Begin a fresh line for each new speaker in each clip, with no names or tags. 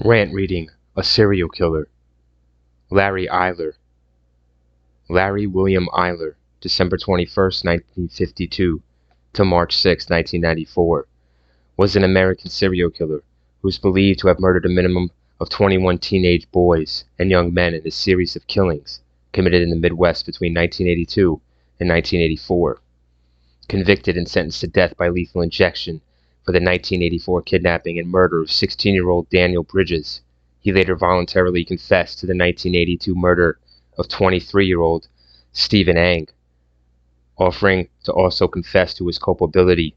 Rant reading A Serial Killer. Larry Eyler. Larry William Eyler, December 21st, 1952 to March 6, 1994, was an American serial killer who is believed to have murdered a minimum of 21 teenage boys and young men in a series of killings committed in the Midwest between 1982 and 1984. Convicted and sentenced to death by lethal injection for the 1984 kidnapping and murder of 16-year-old Daniel Bridges, he later voluntarily confessed to the 1982 murder of 23-year-old Stephen Ang, offering to also confess to his culpability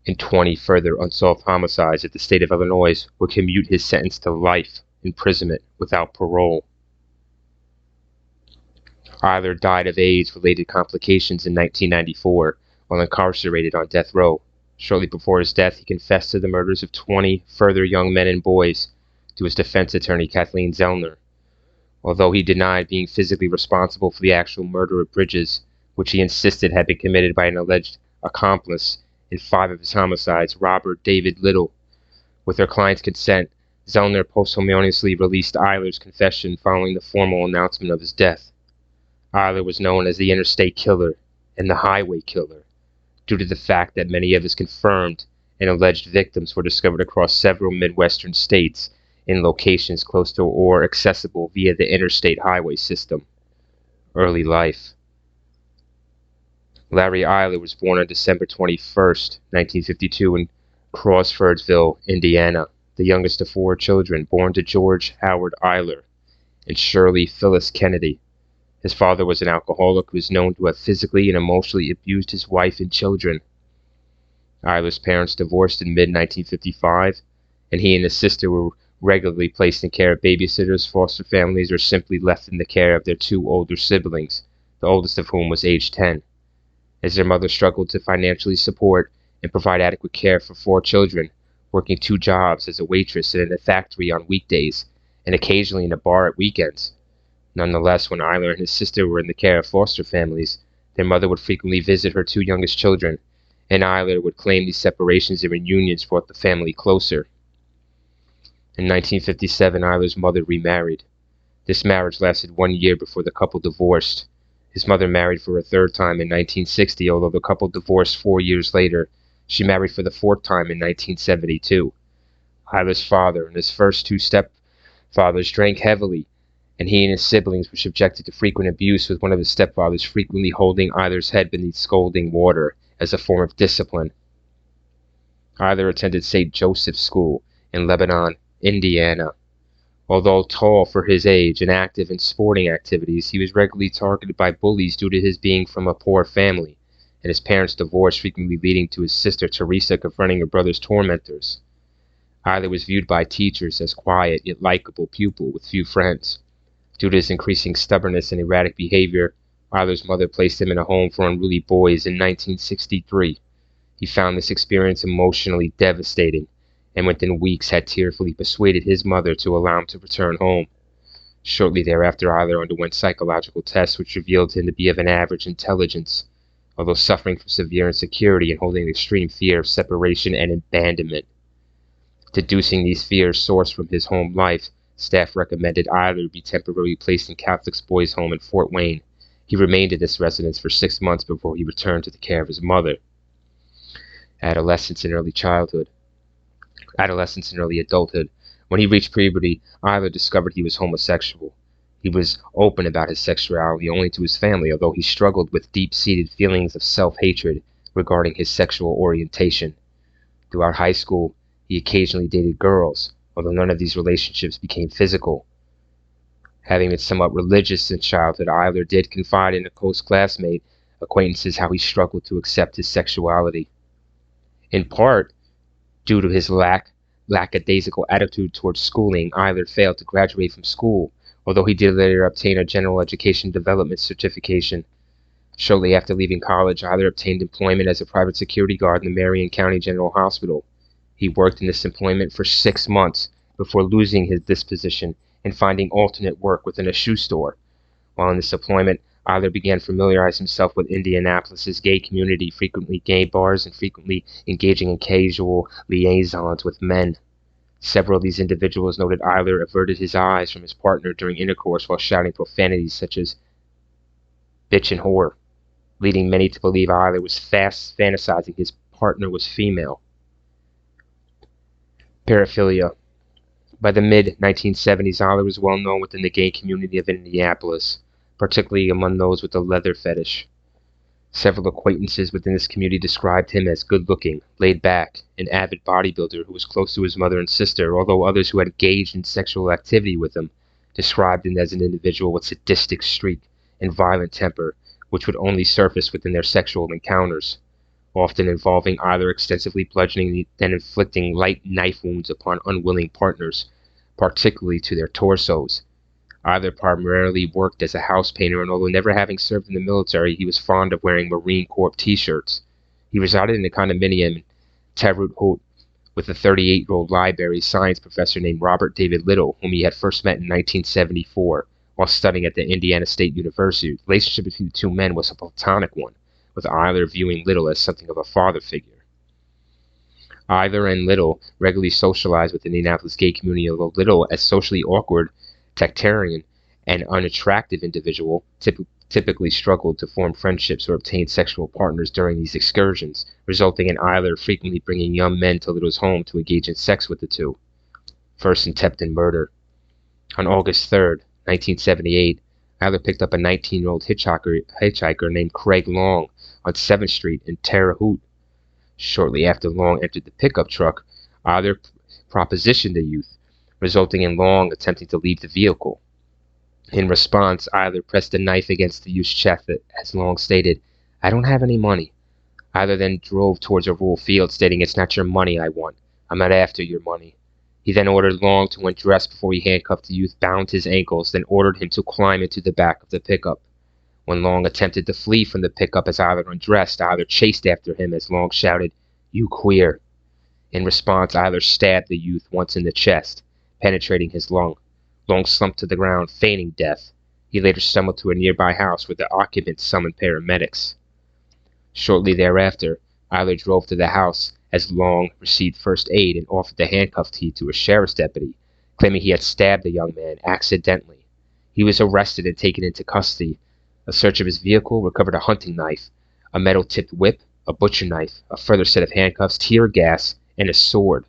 in 20 further unsolved homicides if the state of Illinois would commute his sentence to life imprisonment without parole. Eyler died of AIDS-related complications in 1994 while incarcerated on death row. Shortly before his death, he confessed to the murders of 20 further young men and boys to his defense attorney, Kathleen Zellner. Although he denied being physically responsible for the actual murder of Bridges, which he insisted had been committed by an alleged accomplice in 5 of his homicides, Robert David Little. With their client's consent, Zellner posthumously released Eyler's confession following the formal announcement of his death. Eyler was known as the Interstate Killer and the Highway Killer, due to the fact that many of his confirmed and alleged victims were discovered across several Midwestern states in locations close to or accessible via the interstate highway system. Early life. Larry Eyler was born on December 21st, 1952 in Crawfordsville, Indiana, the youngest of 4 children born to George Howard Eyler and Shirley Phyllis Kennedy. His father was an alcoholic who was known to have physically and emotionally abused his wife and children. Eyler's parents divorced in mid-1955, and he and his sister were regularly placed in care of babysitters, foster families, or simply left in the care of their 2 older siblings, the oldest of whom was age 10. As their mother struggled to financially support and provide adequate care for 4 children, working 2 jobs as a waitress and in a factory on weekdays, and occasionally in a bar at weekends. Nonetheless, when Eyler and his sister were in the care of foster families, their mother would frequently visit her 2 youngest children, and Eyler would claim these separations and reunions brought the family closer. In 1957, Eyler's mother remarried. This marriage lasted 1 year before the couple divorced. His mother married for a 3rd time in 1960, although the couple divorced 4 years later. She married for the 4th time in 1972. Eyler's father and his first 2 stepfathers drank heavily, and he and his siblings were subjected to frequent abuse, with one of his stepfathers frequently holding Eyler's head beneath scalding water as a form of discipline. Eyler attended St. Joseph's School in Lebanon, Indiana. Although tall for his age and active in sporting activities, he was regularly targeted by bullies due to his being from a poor family, and his parents' divorce frequently leading to his sister Teresa confronting her brother's tormentors. Eyler was viewed by teachers as quiet yet likable pupil with few friends. Due to his increasing stubbornness and erratic behavior, Eyler's mother placed him in a home for unruly boys in 1963. He found this experience emotionally devastating, and within weeks had tearfully persuaded his mother to allow him to return home. Shortly thereafter, Eyler underwent psychological tests which revealed him to be of an average intelligence, although suffering from severe insecurity and holding an extreme fear of separation and abandonment. Deducing these fears sourced from his home life, staff recommended Eyler be temporarily placed in Catholic Boys' Home in Fort Wayne. He remained in this residence for 6 months before he returned to the care of his mother. Adolescence and early adulthood. When he reached puberty, Eyler discovered he was homosexual. He was open about his sexuality only to his family, although he struggled with deep-seated feelings of self-hatred regarding his sexual orientation. Throughout high school, he occasionally dated girls, although none of these relationships became physical. Having been somewhat religious in childhood, Eyler did confide in a close classmate acquaintances how he struggled to accept his sexuality. In part, due to his lackadaisical attitude towards schooling, Eyler failed to graduate from school, although he did later obtain a general education development certification. Shortly after leaving college, Eyler obtained employment as a private security guard in the Marion County General Hospital. He worked in this employment for 6 months before losing this position and finding alternate work within a shoe store. While in this employment, Eyler began to familiarize himself with Indianapolis's gay community, frequently gay bars and frequently engaging in casual liaisons with men. Several of these individuals noted Eyler averted his eyes from his partner during intercourse while shouting profanities such as bitch and whore, leading many to believe Eyler was fast fantasizing his partner was female. Paraphilia. By the mid-1970s, Eyler was well known within the gay community of Indianapolis, particularly among those with a leather fetish. Several acquaintances within this community described him as good-looking, laid-back, an avid bodybuilder who was close to his mother and sister, although others who had engaged in sexual activity with him described him as an individual with sadistic streak and violent temper, which would only surface within their sexual encounters, often involving either extensively bludgeoning and inflicting light knife wounds upon unwilling partners, particularly to their torsos. Eyler primarily worked as a house painter, and although never having served in the military, he was fond of wearing Marine Corps t-shirts. He resided in a condominium in Terre Haute with a 38-year-old library science professor named Robert David Little, whom he had first met in 1974 while studying at the Indiana State University. The relationship between the two men was a platonic one, with Eyler viewing Little as something of a father figure. Eyler and Little regularly socialized with the Indianapolis gay community, although Little, as socially awkward, sectarian, and unattractive individual, typically struggled to form friendships or obtain sexual partners during these excursions, resulting in Eyler frequently bringing young men to Little's home to engage in sex with the two. First attempted murder. On August 3rd, 1978, Eyler picked up a 19-year-old hitchhiker named Craig Long on 7th Street in Terre Haute. Shortly after Long entered the pickup truck, Eyler propositioned the youth, resulting in Long attempting to leave the vehicle. In response, Eyler pressed a knife against the youth's chest as Long stated, "I don't have any money." Eyler then drove towards a rural field, stating, "It's not your money I want. I'm not after your money." He then ordered Long to undress before he handcuffed the youth, bound his ankles, then ordered him to climb into the back of the pickup. When Long attempted to flee from the pickup as Eyler undressed, Eyler chased after him as Long shouted, "You queer." In response, Eyler stabbed the youth once in the chest, penetrating his lung. Long slumped to the ground, feigning death. He later stumbled to a nearby house where the occupants summoned paramedics. Shortly thereafter, Eyler drove to the house as Long received first aid and offered the handcuff key to a sheriff's deputy, claiming he had stabbed the young man accidentally. He was arrested and taken into custody. A search of his vehicle recovered a hunting knife, a metal-tipped whip, a butcher knife, a further set of handcuffs, tear gas, and a sword.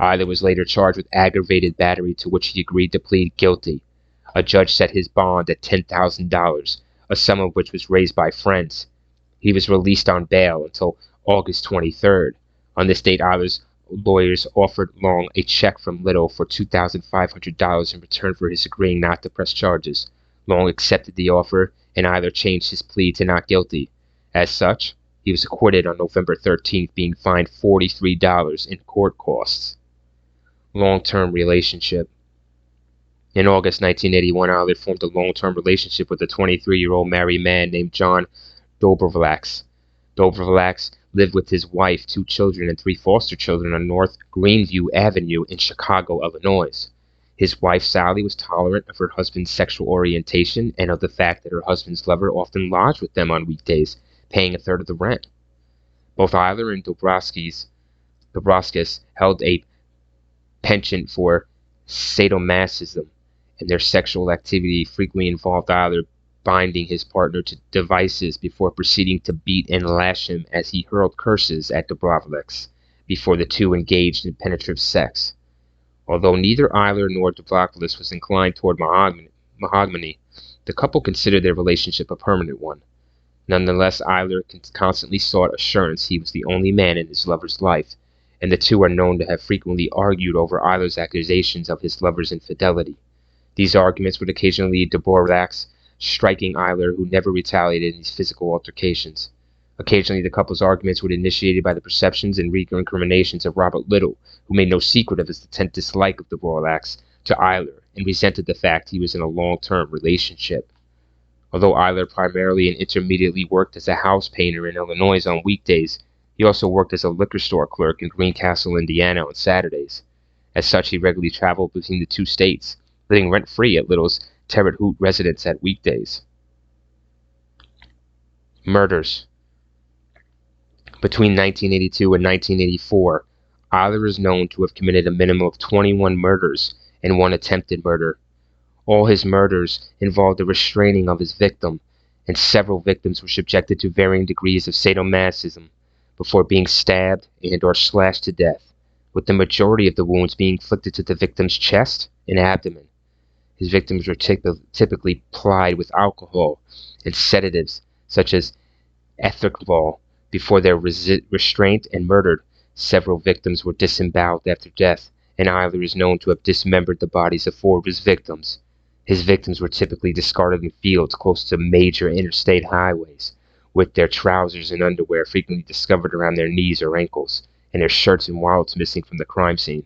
Eyler was later charged with aggravated battery, to which he agreed to plead guilty. A judge set his bond at $10,000, a sum of which was raised by friends. He was released on bail until August 23rd. On this date, Eyler's lawyers offered Long a check from Little for $2,500 in return for his agreeing not to press charges. Long accepted the offer, and Eyler changed his plea to not guilty. As such, he was acquitted on November 13th, being fined $43 in court costs. Long-term relationship. In August 1981, Eyler formed a long-term relationship with a 23-year-old married man named John Dobravax. Dobravax lived with his wife, 2 children, and 3 foster children on North Greenview Avenue in Chicago, Illinois. His wife, Sally, was tolerant of her husband's sexual orientation and of the fact that her husband's lover often lodged with them on weekdays, paying a third of the rent. Both Eyler and Dobrovskis held a penchant for sadomasochism, and their sexual activity frequently involved Eyler binding his partner to devices before proceeding to beat and lash him as he hurled curses at Dobrovskis before the two engaged in penetrative sex. Although neither Eyler nor Dobrovskis was inclined toward monogamy, the couple considered their relationship a permanent one. Nonetheless, Eyler constantly sought assurance he was the only man in his lover's life, and the two are known to have frequently argued over Eyler's accusations of his lover's infidelity. These arguments would occasionally lead to Dobrovskis striking Eyler, who never retaliated in these physical altercations. Occasionally, the couple's arguments would be initiated by the perceptions and recriminations of Robert Little, who made no secret of his intent dislike of Dobrovskis to Eyler and resented the fact he was in a long-term relationship. Although Eyler primarily and intermediately worked as a house painter in Illinois on weekdays, he also worked as a liquor store clerk in Greencastle, Indiana on Saturdays. As such, he regularly traveled between the two states, living rent-free at Little's Terre Haute residence at weekdays. Murders. Between 1982 and 1984, Eyler is known to have committed a minimum of 21 murders and one attempted murder. All his murders involved the restraining of his victim, and several victims were subjected to varying degrees of sadomasochism before being stabbed and/or slashed to death, with the majority of the wounds being inflicted to the victim's chest and abdomen. His victims were typically plied with alcohol and sedatives such as ethicval before they were restrained and murdered. Several victims were disemboweled after death, and Eyler is known to have dismembered the bodies of 4 of his victims. His victims were typically discarded in fields close to major interstate highways, with their trousers and underwear frequently discovered around their knees or ankles, and their shirts and wallets missing from the crime scene.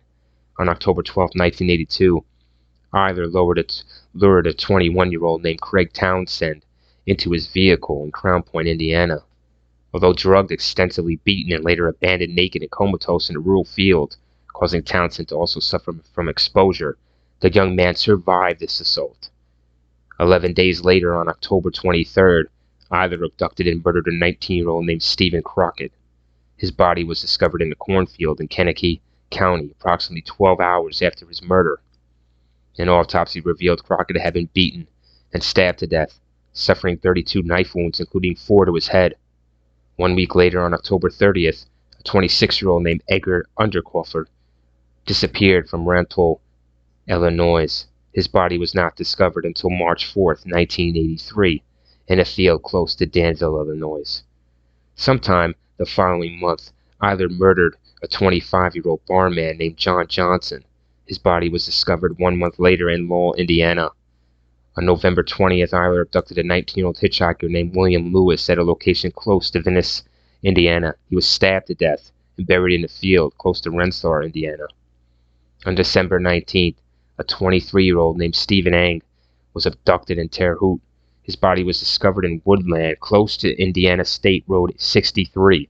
On October 12, 1982, Eyler lured a 21-year-old named Craig Townsend into his vehicle in Crown Point, Indiana. Although drugged, extensively beaten, and later abandoned naked and comatose in a rural field, causing Townsend to also suffer from exposure, the young man survived this assault. 11 days later, on October 23rd, Eyler abducted and murdered a 19-year-old named Stephen Crockett. His body was discovered in a cornfield in Kankakee County approximately 12 hours after his murder. An autopsy revealed Crockett had been beaten and stabbed to death, suffering 32 knife wounds, including 4 to his head. 1 week later, on October 30th, a 26-year-old named Edgar Underkoffer disappeared from Rant, Illinois. His body was not discovered until March 4th, 1983, in a field close to Danville, Illinois. Sometime the following month, Eyler murdered a 25-year-old barman named John Johnson. His body was discovered 1 month later in Lowell, Indiana. On November 20th, Eyler abducted a 19-year-old hitchhiker named William Lewis at a location close to Venice, Indiana. He was stabbed to death and buried in a field close to Rensselaer, Indiana. On December 19th, a 23-year-old named Stephen Ang was abducted in Terre Haute. His body was discovered in woodland close to Indiana State Road 63.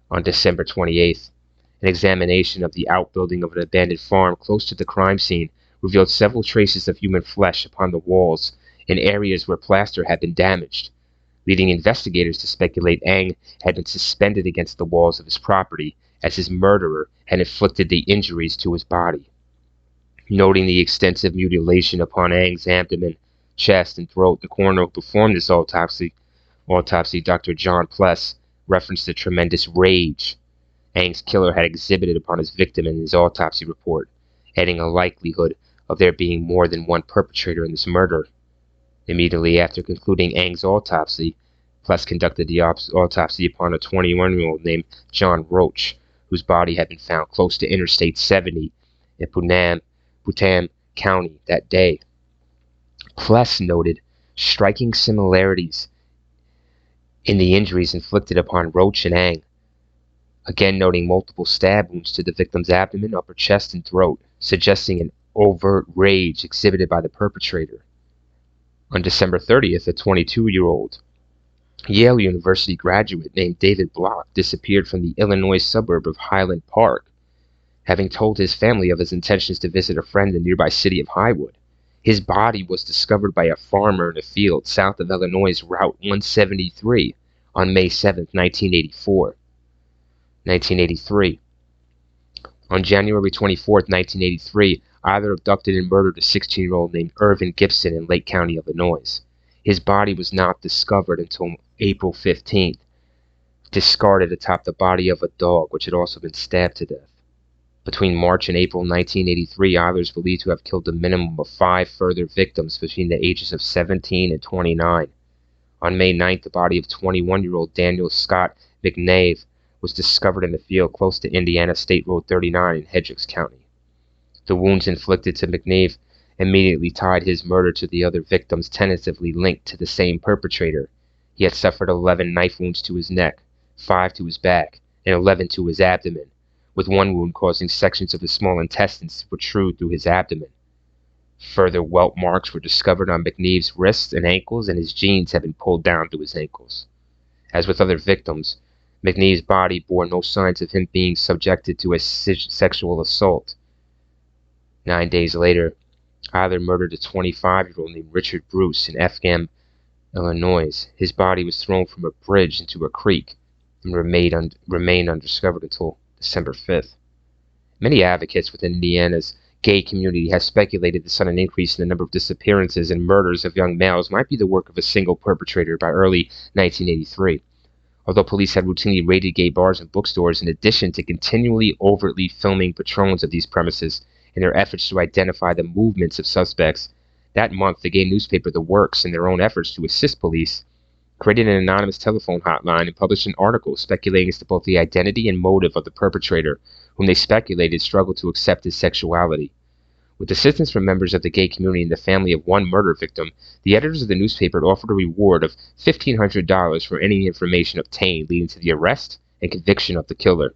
On December 28th, an examination of the outbuilding of an abandoned farm close to the crime scene revealed several traces of human flesh upon the walls in areas where plaster had been damaged, leading investigators to speculate Ang had been suspended against the walls of his property as his murderer had inflicted the injuries to his body. Noting the extensive mutilation upon Ang's abdomen, chest, and throat, the coroner who performed this autopsy, Dr. John Pless, referenced the tremendous rage Ang's killer had exhibited upon his victim in his autopsy report, adding a likelihood of there being more than one perpetrator in this murder. Immediately after concluding Ang's autopsy, Pless conducted the autopsy upon a 21-year-old named John Roach, whose body had been found close to Interstate 70 in Putnam County that day. Pless noted striking similarities in the injuries inflicted upon Roach and Ang, again noting multiple stab wounds to the victim's abdomen, upper chest, and throat, suggesting an overt rage exhibited by the perpetrator. On December 30th, a 22-year-old Yale University graduate named David Block disappeared from the Illinois suburb of Highland Park, having told his family of his intentions to visit a friend in the nearby city of Highwood. His body was discovered by a farmer in a field south of Illinois' Route 173 on May 7, 1983. On January 24, 1983, Eyler abducted and murdered a 16-year-old named Irvin Gibson in Lake County, Illinois. His body was not discovered until April 15th, discarded atop the body of a dog which had also been stabbed to death. Between March and April 1983, Eyler is believed to have killed a minimum of 5 further victims between the ages of 17 and 29. On May 9th, the body of 21-year-old Daniel Scott McNave was discovered in a field close to Indiana State Road 39 in Hendricks County. The wounds inflicted to McNave immediately tied his murder to the other victims tentatively linked to the same perpetrator. He had suffered 11 knife wounds to his neck, 5 to his back, and 11 to his abdomen, with one wound causing sections of his small intestines to protrude through his abdomen. Further welt marks were discovered on McNeve's wrists and ankles, and his jeans had been pulled down to his ankles. As with other victims, McNeve's body bore no signs of him being subjected to a sexual assault. 9 days later, Eyler murdered a 25-year-old named Richard Bruce in Effingham, Illinois. His body was thrown from a bridge into a creek and remained undiscovered until December 5th. Many advocates within Indiana's gay community have speculated the sudden increase in the number of disappearances and murders of young males might be the work of a single perpetrator by early 1983. Although police had routinely raided gay bars and bookstores in addition to continually overtly filming patrons of these premises in their efforts to identify the movements of suspects, that month the gay newspaper The Works, in their own efforts to assist police, created an anonymous telephone hotline and published an article speculating as to both the identity and motive of the perpetrator, whom they speculated struggled to accept his sexuality. With assistance from members of the gay community and the family of one murder victim, the editors of the newspaper offered a reward of $1,500 for any information obtained leading to the arrest and conviction of the killer.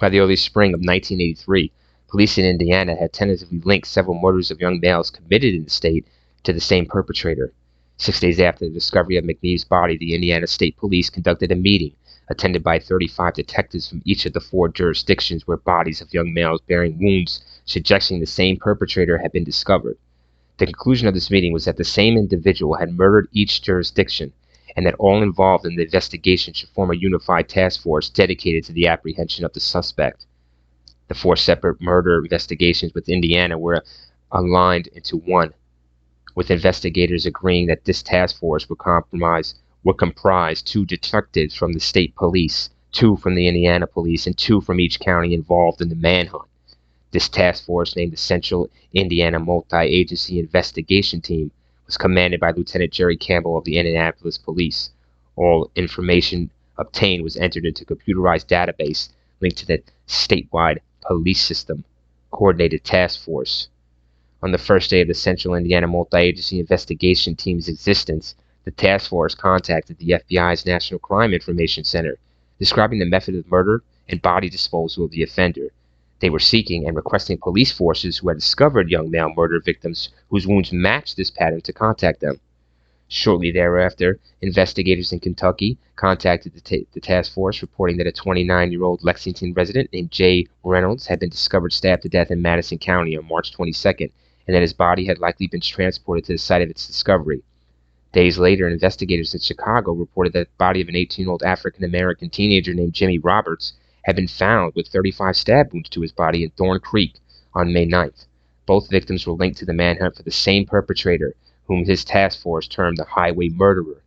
By the early spring of 1983, police in Indiana had tentatively linked several murders of young males committed in the state to the same perpetrator. 6 days after the discovery of McNeve's body, the Indiana State Police conducted a meeting attended by 35 detectives from each of the 4 jurisdictions where bodies of young males bearing wounds suggesting the same perpetrator had been discovered. The conclusion of this meeting was that the same individual had murdered each jurisdiction, and that all involved in the investigation should form a unified task force dedicated to the apprehension of the suspect. The 4 separate murder investigations with Indiana were aligned into one, with investigators agreeing that this task force would comprise 2 detectives from the state police, 2 from the Indiana police, and 2 from each county involved in the manhunt. This task force, named the Central Indiana Multi-Agency Investigation Team, was commanded by Lieutenant Jerry Campbell of the Indianapolis Police. All information obtained was entered into a computerized database linked to the statewide police system coordinated task force. On the first day of the Central Indiana Multi-Agency Investigation Team's existence, the task force contacted the FBI's National Crime Information Center, describing the method of murder and body disposal of the offender. They were seeking and requesting police forces who had discovered young male murder victims whose wounds matched this pattern to contact them. Shortly thereafter, investigators in Kentucky contacted the task force, reporting that a 29-year-old Lexington resident named Jay Reynolds had been discovered stabbed to death in Madison County on March 22nd, and that his body had likely been transported to the site of its discovery. Days later, investigators in Chicago reported that the body of an 18-year-old African-American teenager named Jimmy Roberts had been found with 35 stab wounds to his body in Thorn Creek on May 9th. Both victims were linked to the manhunt for the same perpetrator, whom his task force termed the highway murderer.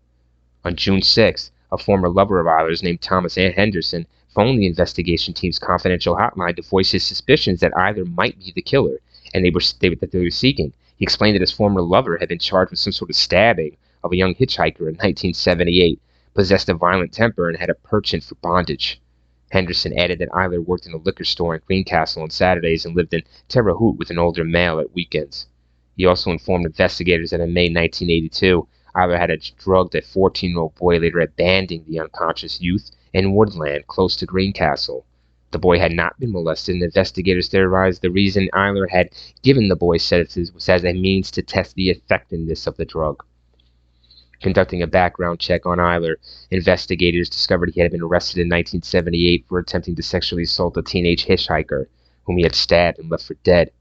On June 6th, a former lover of Eyler's named Thomas Henderson phoned the investigation team's confidential hotline to voice his suspicions that Eyler might be the killer, and they were seeking. He explained that his former lover had been charged with some sort of stabbing of a young hitchhiker in 1978, possessed a violent temper, and had a penchant for bondage. Henderson added that Eyler worked in a liquor store in Greencastle on Saturdays and lived in Terre Haute with an older male at weekends. He also informed investigators that in May 1982, Eyler had drugged a 14-year-old boy, later abandoning the unconscious youth in woodland close to Greencastle. The boy had not been molested, and investigators theorized the reason Eyler had given the boy sedatives was as a means to test the effectiveness of the drug. Conducting a background check on Eyler, investigators discovered he had been arrested in 1978 for attempting to sexually assault a teenage hitchhiker, whom he had stabbed and left for dead.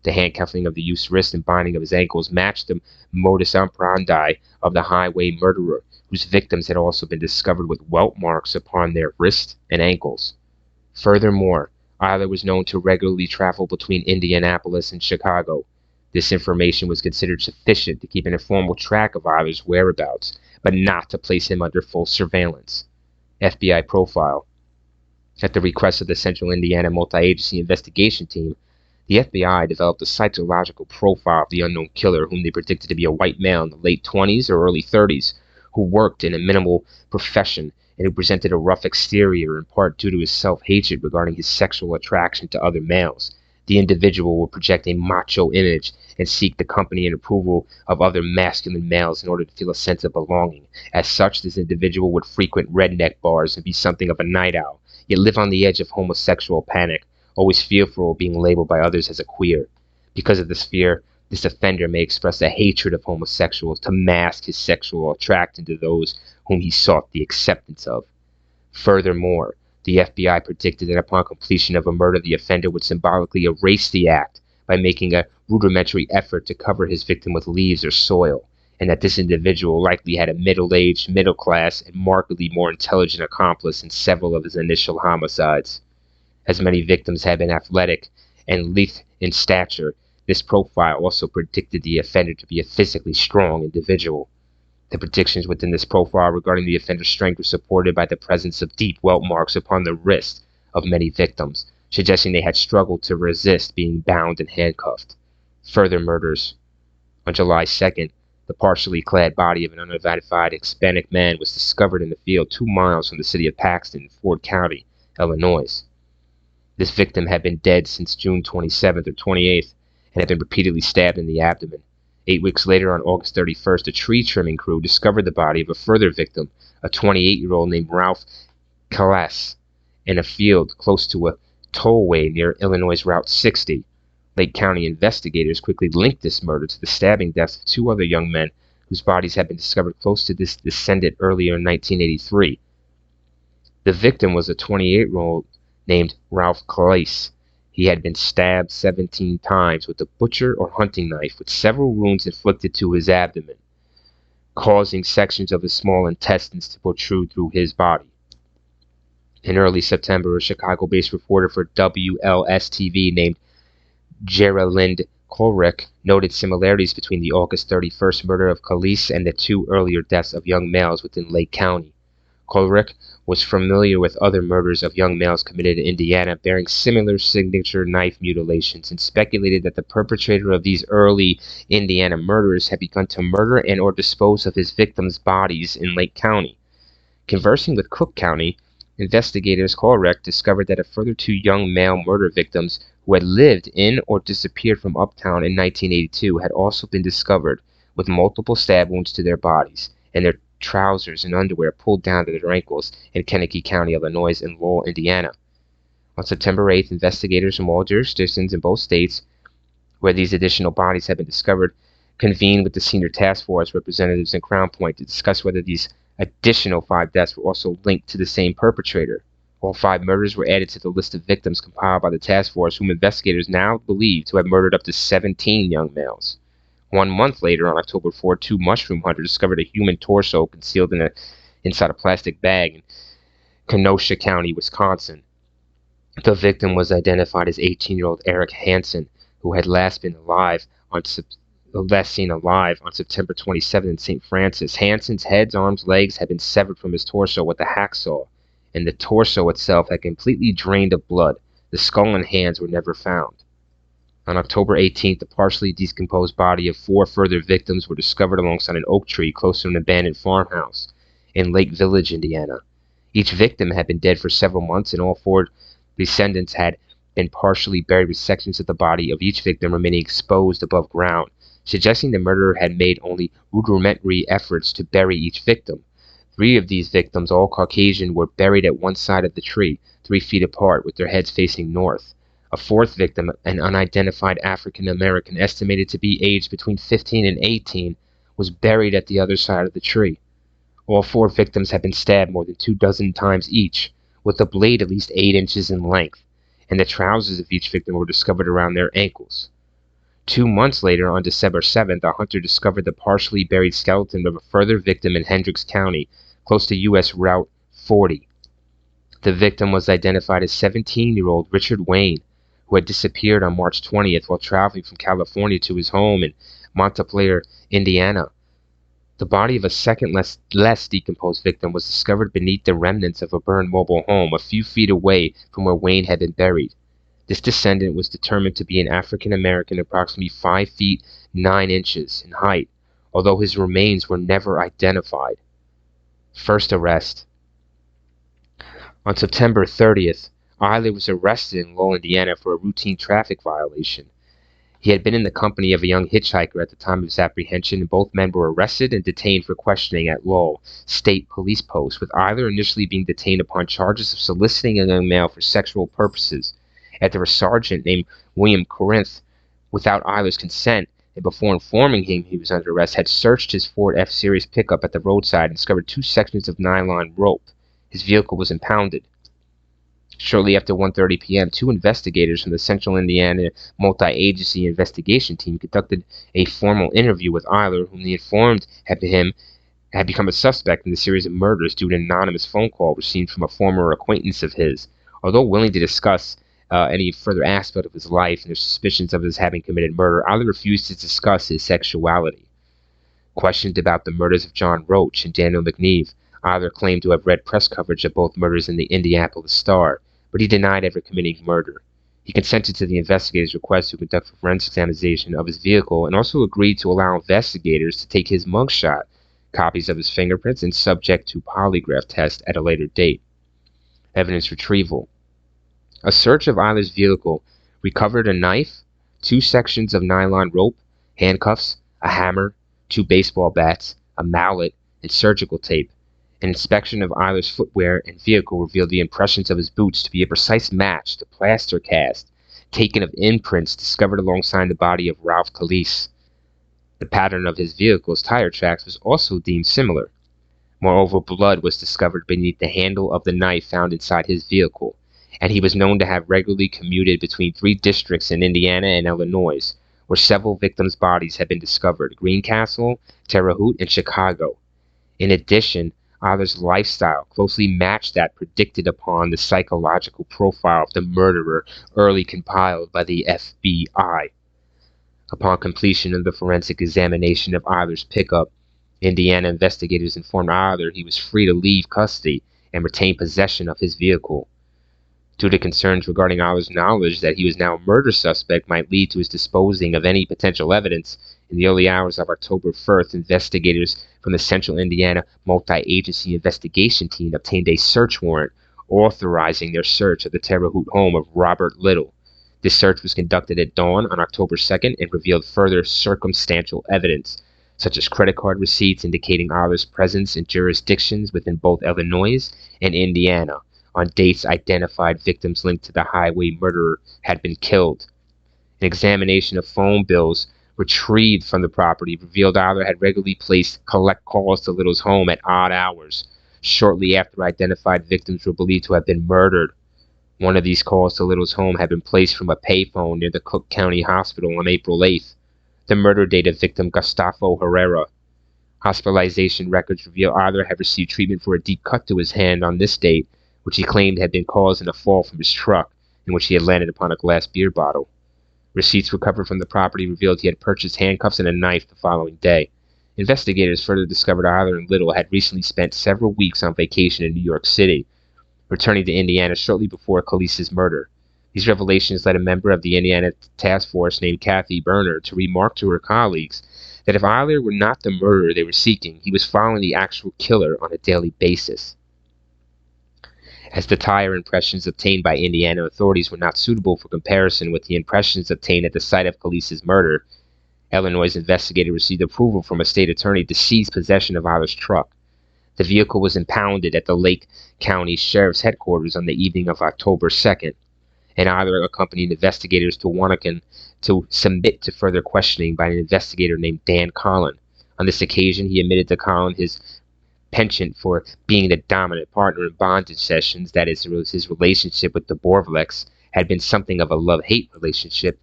The handcuffing of the youth's wrist and binding of his ankles matched the modus operandi of the highway murderer, whose victims had also been discovered with welt marks upon their wrists and ankles. Furthermore, Eyler was known to regularly travel between Indianapolis and Chicago. This information was considered sufficient to keep an informal track of Eyler's whereabouts, but not to place him under full surveillance. FBI profile. At the request of the Central Indiana Multi-Agency Investigation Team, the FBI developed a psychological profile of the unknown killer, whom they predicted to be a white male in the late 20s or early 30s, who worked in a minimal profession and who presented a rough exterior, in part due to his self-hatred regarding his sexual attraction to other males. The individual would project a macho image and seek the company and approval of other masculine males in order to feel a sense of belonging. As such, this individual would frequent redneck bars and be something of a night owl, yet live on the edge of homosexual panic, always fearful of being labeled by others as a queer. Because of this fear, this offender may express a hatred of homosexuals to mask his sexual attraction to those whom he sought the acceptance of. Furthermore, the FBI predicted that upon completion of a murder, the offender would symbolically erase the act by making a rudimentary effort to cover his victim with leaves or soil, and that this individual likely had a middle-aged, middle-class, and markedly more intelligent accomplice in several of his initial homicides. As many victims had been athletic and lithe in stature, this profile also predicted the offender to be a physically strong individual. The predictions within this profile regarding the offender's strength were supported by the presence of deep welt marks upon the wrists of many victims, suggesting they had struggled to resist being bound and handcuffed. Further murders. On July 2nd, the partially clad body of an unidentified Hispanic man was discovered in the field 2 miles from the city of Paxton, Ford County, Illinois. This victim had been dead since June 27th or 28th and had been repeatedly stabbed in the abdomen. 8 weeks later, on August 31st, a tree trimming crew discovered the body of a further victim, a 28-year-old named Ralph Callas, in a field close to a tollway near Illinois Route 60. Lake County investigators quickly linked this murder to the stabbing deaths of 2 other young men whose bodies had been discovered close to this descendant earlier in 1983. The victim was a 28-year-old named Ralph Callas. He had been stabbed 17 times with a butcher or hunting knife, with several wounds inflicted to his abdomen, causing sections of his small intestines to protrude through his body. In early September, a Chicago-based reporter for WLS-TV named Geralind Kohlreich noted similarities between the August 31st murder of Callas and the 2 earlier deaths of young males within Lake County. Kohlreich was familiar with other murders of young males committed in Indiana bearing similar signature knife mutilations, and speculated that the perpetrator of these early Indiana murders had begun to murder and or dispose of his victims' bodies in Lake County. Conversing with Cook County, investigators Kohlreich discovered that a further 2 young male murder victims who had lived in or disappeared from Uptown in 1982 had also been discovered with multiple stab wounds to their bodies and their trousers and underwear pulled down to their ankles in Kankakee County, Illinois, and Lowell, Indiana. On September 8th, investigators from all jurisdictions in both states where these additional bodies had been discovered convened with the senior task force representatives in Crown Point to discuss whether these additional 5 deaths were also linked to the same perpetrator. All 5 murders were added to the list of victims compiled by the task force, whom investigators now believe to have murdered up to 17 young males. 1 month later, on October 4, 2 mushroom hunters discovered a human torso concealed inside a plastic bag in Kenosha County, Wisconsin. The victim was identified as 18-year-old Eric Hansen, who had last seen alive on September 27 in St. Francis. Hansen's head, arms, legs had been severed from his torso with a hacksaw, and the torso itself had completely drained of blood. The skull and hands were never found. On October 18th, the partially decomposed body of 4 further victims were discovered alongside an oak tree close to an abandoned farmhouse in Lake Village, Indiana. Each victim had been dead for several months, and all 4 descendants had been partially buried with sections of the body of each victim remaining exposed above ground, suggesting the murderer had made only rudimentary efforts to bury each victim. 3 of these victims, all Caucasian, were buried at one side of the tree, 3 feet apart, with their heads facing north. A 4th victim, an unidentified African American estimated to be aged between 15 and 18, was buried at the other side of the tree. All 4 victims had been stabbed more than 24 times each, with a blade at least 8 inches in length, and the trousers of each victim were discovered around their ankles. 2 months later, on December 7th, a hunter discovered the partially buried skeleton of a further victim in Hendricks County, close to U.S. Route 40. The victim was identified as 17-year-old Richard Wayne, who had disappeared on March 20th while traveling from California to his home in Montpelier, Indiana. The body of a second less decomposed victim was discovered beneath the remnants of a burned mobile home a few feet away from where Wayne had been buried. This descendant was determined to be an African American approximately 5 feet 9 inches in height, although his remains were never identified. First arrest. On September 30th, Eyler was arrested in Lowell, Indiana for a routine traffic violation. He had been in the company of a young hitchhiker at the time of his apprehension, and both men were arrested and detained for questioning at Lowell State Police Post, with Eyler initially being detained upon charges of soliciting a young male for sexual purposes. After a sergeant named William Corinth, without Eyler's consent, and before informing him he was under arrest, had searched his Ford F-Series pickup at the roadside and discovered 2 sections of nylon rope. His vehicle was impounded. Shortly after 1:30 p.m., 2 investigators from the Central Indiana Multi-Agency Investigation Team conducted a formal interview with Eyler, whom they informed had become a suspect in the series of murders due to an anonymous phone call received from a former acquaintance of his. Although willing to discuss any further aspect of his life and their suspicions of his having committed murder, Eyler refused to discuss his sexuality. Questioned about the murders of John Roach and Daniel McNeve, Eyler claimed to have read press coverage of both murders in the Indianapolis Star, but he denied ever committing murder. He consented to the investigators' request to conduct a forensic examination of his vehicle and also agreed to allow investigators to take his mugshot, copies of his fingerprints, and subject to polygraph test at a later date. Evidence retrieval. A search of Eyler's vehicle recovered a knife, 2 sections of nylon rope, handcuffs, a hammer, 2 baseball bats, a mallet, and surgical tape. An inspection of Eyler's footwear and vehicle revealed the impressions of his boots to be a precise match to plaster cast taken of imprints discovered alongside the body of Ralph Calise. The pattern of his vehicle's tire tracks was also deemed similar. Moreover, blood was discovered beneath the handle of the knife found inside his vehicle, and he was known to have regularly commuted between 3 districts in Indiana and Illinois, where several victims' bodies had been discovered: Greencastle, Terre Haute, and Chicago. In addition, Eyler's lifestyle closely matched that predicted upon the psychological profile of the murderer early compiled by the FBI. Upon completion of the forensic examination of Eyler's pickup, Indiana investigators informed Eyler he was free to leave custody and retain possession of his vehicle. Due to concerns regarding Eyler's knowledge that he was now a murder suspect might lead to his disposing of any potential evidence, in the early hours of October 1st, investigators from the Central Indiana Multi-Agency Investigation Team obtained a search warrant authorizing their search of the Terre Haute home of Robert Little. This search was conducted at dawn on October 2nd and revealed further circumstantial evidence, such as credit card receipts indicating Eyler's presence in jurisdictions within both Illinois and Indiana on dates identified victims linked to the highway murderer had been killed. An examination of phone bills retrieved from the property revealed Eyler had regularly placed collect calls to Little's home at odd hours, shortly after identified victims were believed to have been murdered. One of these calls to Little's home had been placed from a payphone near the Cook County Hospital on April 8th, the murder date of victim Gustavo Herrera. Hospitalization records reveal Eyler had received treatment for a deep cut to his hand on this date, which he claimed had been caused in a fall from his truck, in which he had landed upon a glass beer bottle. Receipts recovered from the property revealed he had purchased handcuffs and a knife the following day. Investigators further discovered Eyler and Little had recently spent several weeks on vacation in New York City, returning to Indiana shortly before Calise's murder. These revelations led a member of the Indiana task force named Kathy Berner to remark to her colleagues that if Eyler were not the murderer they were seeking, he was following the actual killer on a daily basis. As the tire impressions obtained by Indiana authorities were not suitable for comparison with the impressions obtained at the site of Calise's murder, Illinois' investigator received approval from a state attorney to seize possession of Eyler's truck. The vehicle was impounded at the Lake County Sheriff's headquarters on the evening of October 2nd, and Eyler accompanied investigators to Wanakon to submit to further questioning by an investigator named Dan Collin. On this occasion, he admitted to Collin his penchant for being the dominant partner in bondage sessions, that is, his relationship with the Dvorak's had been something of a love-hate relationship,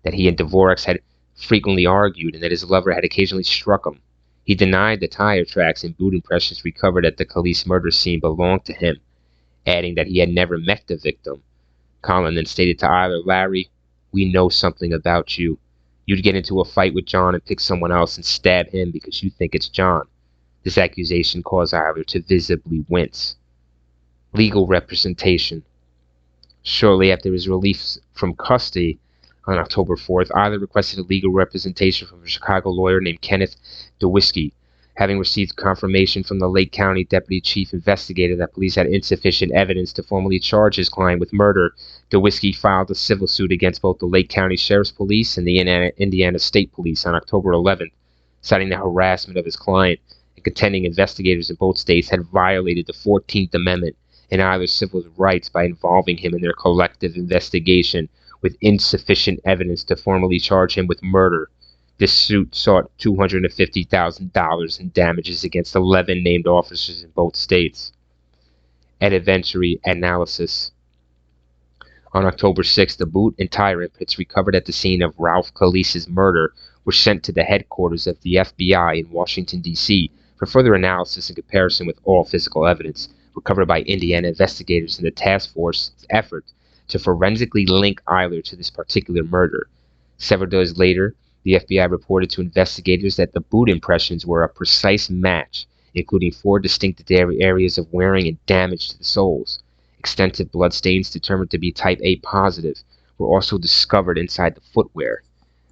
that he and Dvorak had frequently argued, and that his lover had occasionally struck him. He denied the tire tracks and boot impressions recovered at the Calise murder scene belonged to him, adding that he had never met the victim. Collin then stated to Eyler, "Larry, we know something about you. You'd get into a fight with John and pick someone else and stab him because you think it's John." This accusation caused Eyler to visibly wince. Legal representation. Shortly after his release from custody on October 4th, Eyler requested a legal representation from a Chicago lawyer named Kenneth Dewisky. Having received confirmation from the Lake County Deputy Chief Investigator that police had insufficient evidence to formally charge his client with murder, Dewisky filed a civil suit against both the Lake County Sheriff's Police and the Indiana State Police on October 11th, citing the harassment of his client and contending investigators in both states had violated the 14th Amendment and Eyler's civil rights by involving him in their collective investigation with insufficient evidence to formally charge him with murder. This suit sought $250,000 in damages against 11 named officers in both states. Evidentiary analysis. On October 6th, the boot and tire imprints recovered at the scene of Ralph Calise's murder were sent to the headquarters of the FBI in Washington, D.C. for further analysis in comparison with all physical evidence, recovered by Indiana investigators in the task force's effort to forensically link Eyler to this particular murder. Several days later, the FBI reported to investigators that the boot impressions were a precise match, including 4 distinct areas of wearing and damage to the soles. Extensive blood stains determined to be type A positive were also discovered inside the footwear.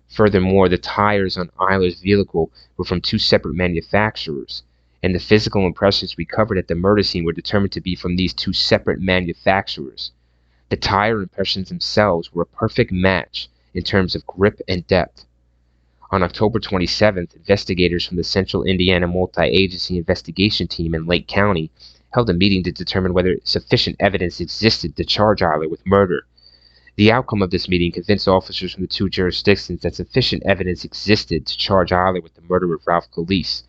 Furthermore, the tires on Eyler's vehicle were from 2 separate manufacturers, and the physical impressions recovered at the murder scene were determined to be from these 2 separate manufacturers. The tire impressions themselves were a perfect match in terms of grip and depth. On October 27th, investigators from the Central Indiana Multi-Agency Investigation Team in Lake County held a meeting to determine whether sufficient evidence existed to charge Eyler with murder. The outcome of this meeting convinced officers from the 2 jurisdictions that sufficient evidence existed to charge Eyler with the murder of Ralph Calise.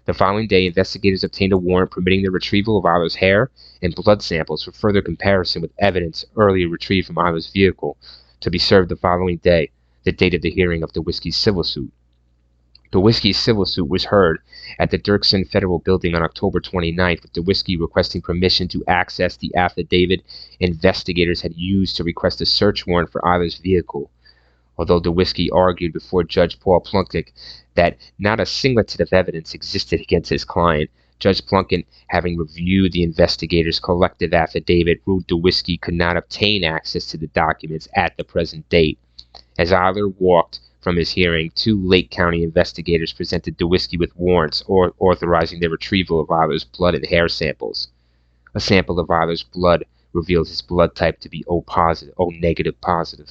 The following day, investigators obtained a warrant permitting the retrieval of Eyler's hair and blood samples for further comparison with evidence earlier retrieved from Eyler's vehicle, to be served the following day, the date of the hearing of DeWhisky's civil suit. DeWhisky's civil suit was heard at the Dirksen Federal Building on October 29th, with DeWhisky requesting permission to access the affidavit investigators had used to request a search warrant for Eyler's vehicle. Although DeWhisky argued before Judge Paul Plunkett that not a singleton of evidence existed against his client, Judge Plunkett, having reviewed the investigators' collective affidavit, ruled DeWhisky could not obtain access to the documents at the present date. As Eyler walked from his hearing, 2 Lake County investigators presented DeWhisky with warrants authorizing the retrieval of Eyler's blood and hair samples. A sample of Eyler's blood revealed his blood type to be O negative positive.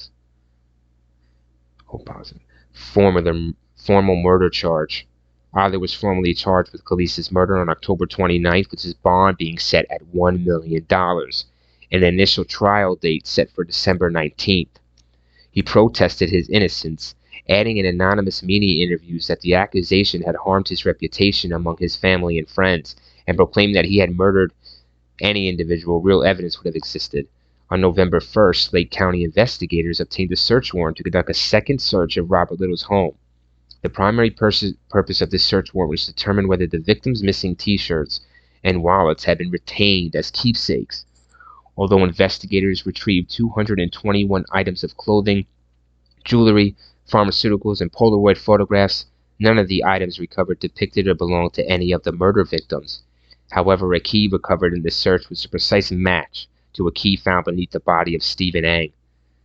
Formal murder charge. Eyler was formally charged with Calise's murder on October 29th, with his bond being set at $1 million, and an initial trial date set for December 19th. He protested his innocence, adding in anonymous media interviews that the accusation had harmed his reputation among his family and friends, and proclaimed that he had murdered any individual real evidence would have existed. On November 1st, Lake County investigators obtained a search warrant to conduct a second search of Robert Little's home. The primary purpose of this search warrant was to determine whether the victim's missing T-shirts and wallets had been retained as keepsakes. Although investigators retrieved 221 items of clothing, jewelry, pharmaceuticals, and Polaroid photographs, none of the items recovered depicted or belonged to any of the murder victims. However, a key recovered in this search was a precise match to a key found beneath the body of Stephen Ang.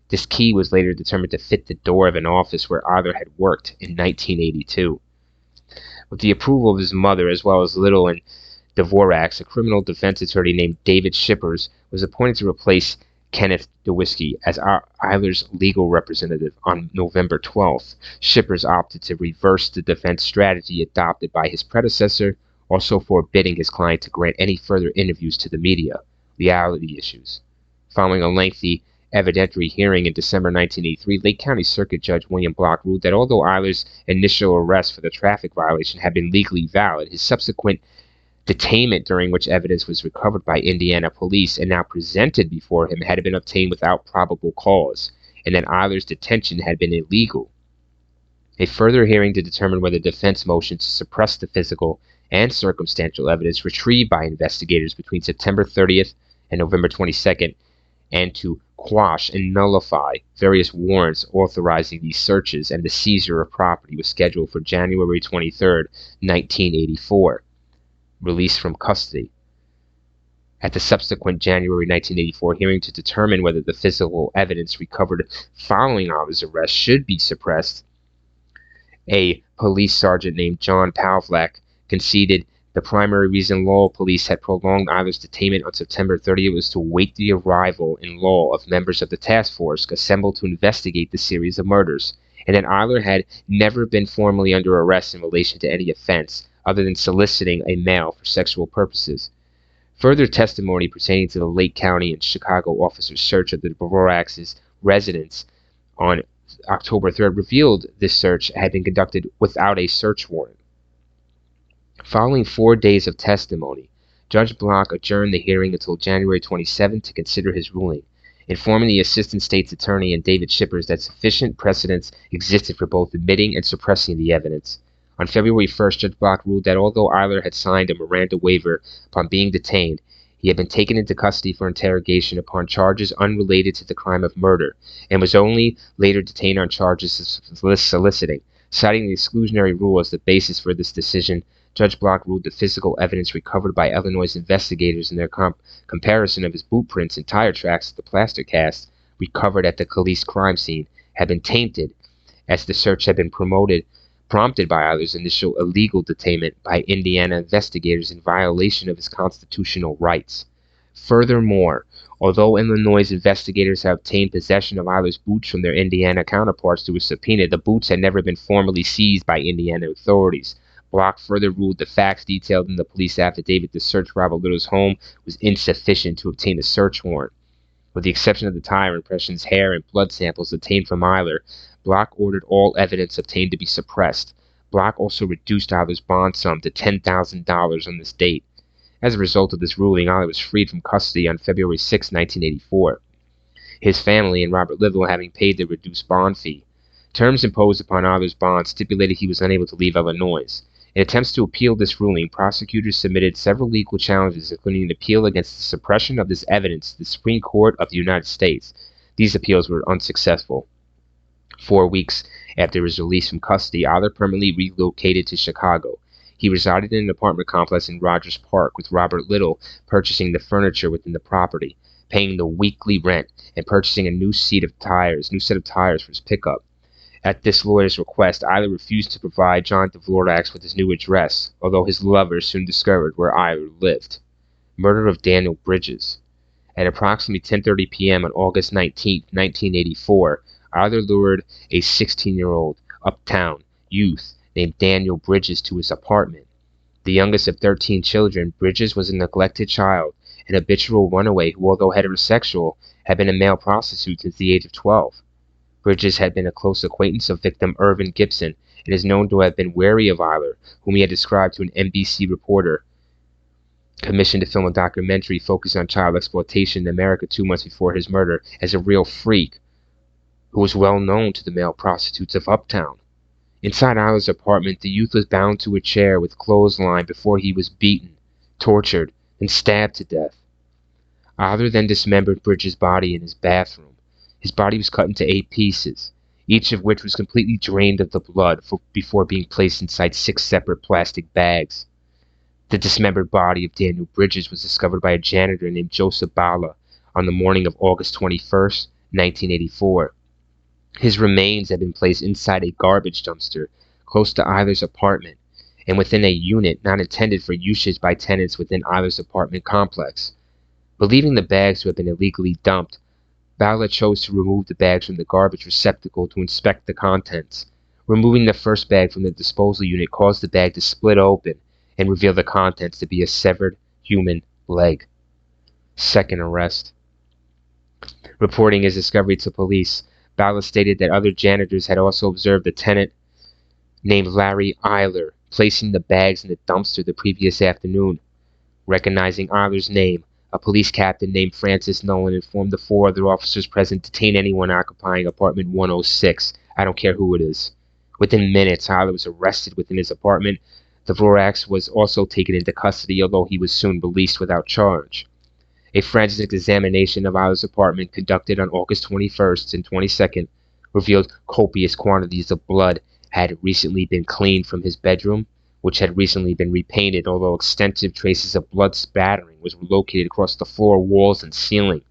This key was later determined to fit the door of an office where Eyler had worked in 1982. With the approval of his mother, as well as Little and Dvorak's, a criminal defense attorney named David Shippers was appointed to replace Kenneth DeWhisky as Eyler's legal representative on November 12th. Shippers opted to reverse the defense strategy adopted by his predecessor, also forbidding his client to grant any further interviews to the media. Reality issues. Following a lengthy evidentiary hearing in December 1983, Lake County Circuit Judge William Block ruled that although Eyler's initial arrest for the traffic violation had been legally valid, his subsequent detainment, during which evidence was recovered by Indiana police and now presented before him, had been obtained without probable cause, and that Eyler's detention had been illegal. A further hearing to determine whether the defense motion to suppress the physical and circumstantial evidence retrieved by investigators between September 30th and November 22nd, and to quash and nullify various warrants authorizing these searches and the seizure of property, was scheduled for January 23rd, 1984. Release from custody. At the subsequent January 1984 hearing to determine whether the physical evidence recovered following Eyler's arrest should be suppressed, a police sergeant named John Pavlak conceded the primary reason Lowell police had prolonged Eyler's detainment on September 30th was to await the arrival in Lowell of members of the task force assembled to investigate the series of murders, and that Eyler had never been formally under arrest in relation to any offense other than soliciting a male for sexual purposes. Further testimony pertaining to the Lake County and Chicago officers' search of the Dvorak's residence on October 3rd revealed this search had been conducted without a search warrant. Following 4 days of testimony, Judge Block adjourned the hearing until January 27th to consider his ruling, informing the Assistant State's Attorney and David Shippers that sufficient precedents existed for both admitting and suppressing the evidence. On February 1st, Judge Block ruled that although Eyler had signed a Miranda waiver upon being detained, He had been taken into custody for interrogation upon charges unrelated to the crime of murder, and was only later detained on charges of soliciting. Citing the exclusionary rule as the basis for this decision, Judge Block ruled the physical evidence recovered by Illinois investigators in their comparison of his boot prints and tire tracks to the plaster cast recovered at the police crime scene had been tainted, as the search had been prompted by Eyler's initial illegal detainment by Indiana investigators in violation of his constitutional rights. Furthermore, although Illinois investigators had obtained possession of Eyler's boots from their Indiana counterparts through a subpoena, the boots had never been formally seized by Indiana authorities. Block further ruled the facts detailed in the police affidavit to search Robert Little's home was insufficient to obtain a search warrant. With the exception of the tire impressions, hair, and blood samples obtained from Eyler, Block ordered all evidence obtained to be suppressed. Block also reduced Eyler's bond sum to $10,000 on this date. As a result of this ruling, Eyler was freed from custody on February 6, 1984, his family and Robert Little having paid the reduced bond fee. Terms imposed upon Eyler's bond stipulated he was unable to leave Illinois. In attempts to appeal this ruling, prosecutors submitted several legal challenges, including an appeal against the suppression of this evidence to the Supreme Court of the United States. These appeals were unsuccessful. 4 weeks after his release from custody, Eyler permanently relocated to Chicago. He resided in an apartment complex in Rogers Park, with Robert Little purchasing the furniture within the property, paying the weekly rent, and purchasing a new set of tires for his pickup. At this lawyer's request, Eyler refused to provide John Dvorak with his new address, although his lover soon discovered where Eyler lived. Murder of Daniel Bridges. At approximately 10:30 p.m. on August 19, 1984, Eyler lured a 16-year-old uptown youth named Daniel Bridges to his apartment. The youngest of 13 children, Bridges was a neglected child, an habitual runaway who, although heterosexual, had been a male prostitute since the age of 12. Bridges had been a close acquaintance of victim Irvin Gibson and is known to have been wary of Eyler, whom he had described to an NBC reporter commissioned to film a documentary focused on child exploitation in America 2 months before his murder as a real freak who was well known to the male prostitutes of Uptown. Inside Eyler's apartment, the youth was bound to a chair with clothesline before he was beaten, tortured, and stabbed to death. Eyler then dismembered Bridges' body in his bathroom. His body was cut into 8 pieces, each of which was completely drained of the blood before being placed inside 6 separate plastic bags. The dismembered body of Daniel Bridges was discovered by a janitor named Joseph Bala on the morning of August 21, 1984. His remains had been placed inside a garbage dumpster close to Eyler's apartment and within a unit not intended for usage by tenants within Eyler's apartment complex. Believing the bags to have been illegally dumped, Bala chose to remove the bags from the garbage receptacle to inspect the contents. Removing the first bag from the disposal unit caused the bag to split open and reveal the contents to be a severed human leg. Second arrest. Reporting his discovery to police, Bala stated that other janitors had also observed a tenant named Larry Eyler placing the bags in the dumpster the previous afternoon. Recognizing Eyler's name, a police captain named Francis Nolan informed the 4 other officers present to detain anyone occupying apartment 106. I don't care who it is. Within minutes, Eyler was arrested within his apartment. Dvorak was also taken into custody, although he was soon released without charge. A forensic examination of Eyler's apartment conducted on August 21st and 22nd revealed copious quantities of blood had recently been cleaned from his bedroom, which had recently been repainted, although extensive traces of blood spattering was located across the floor, walls, and ceiling.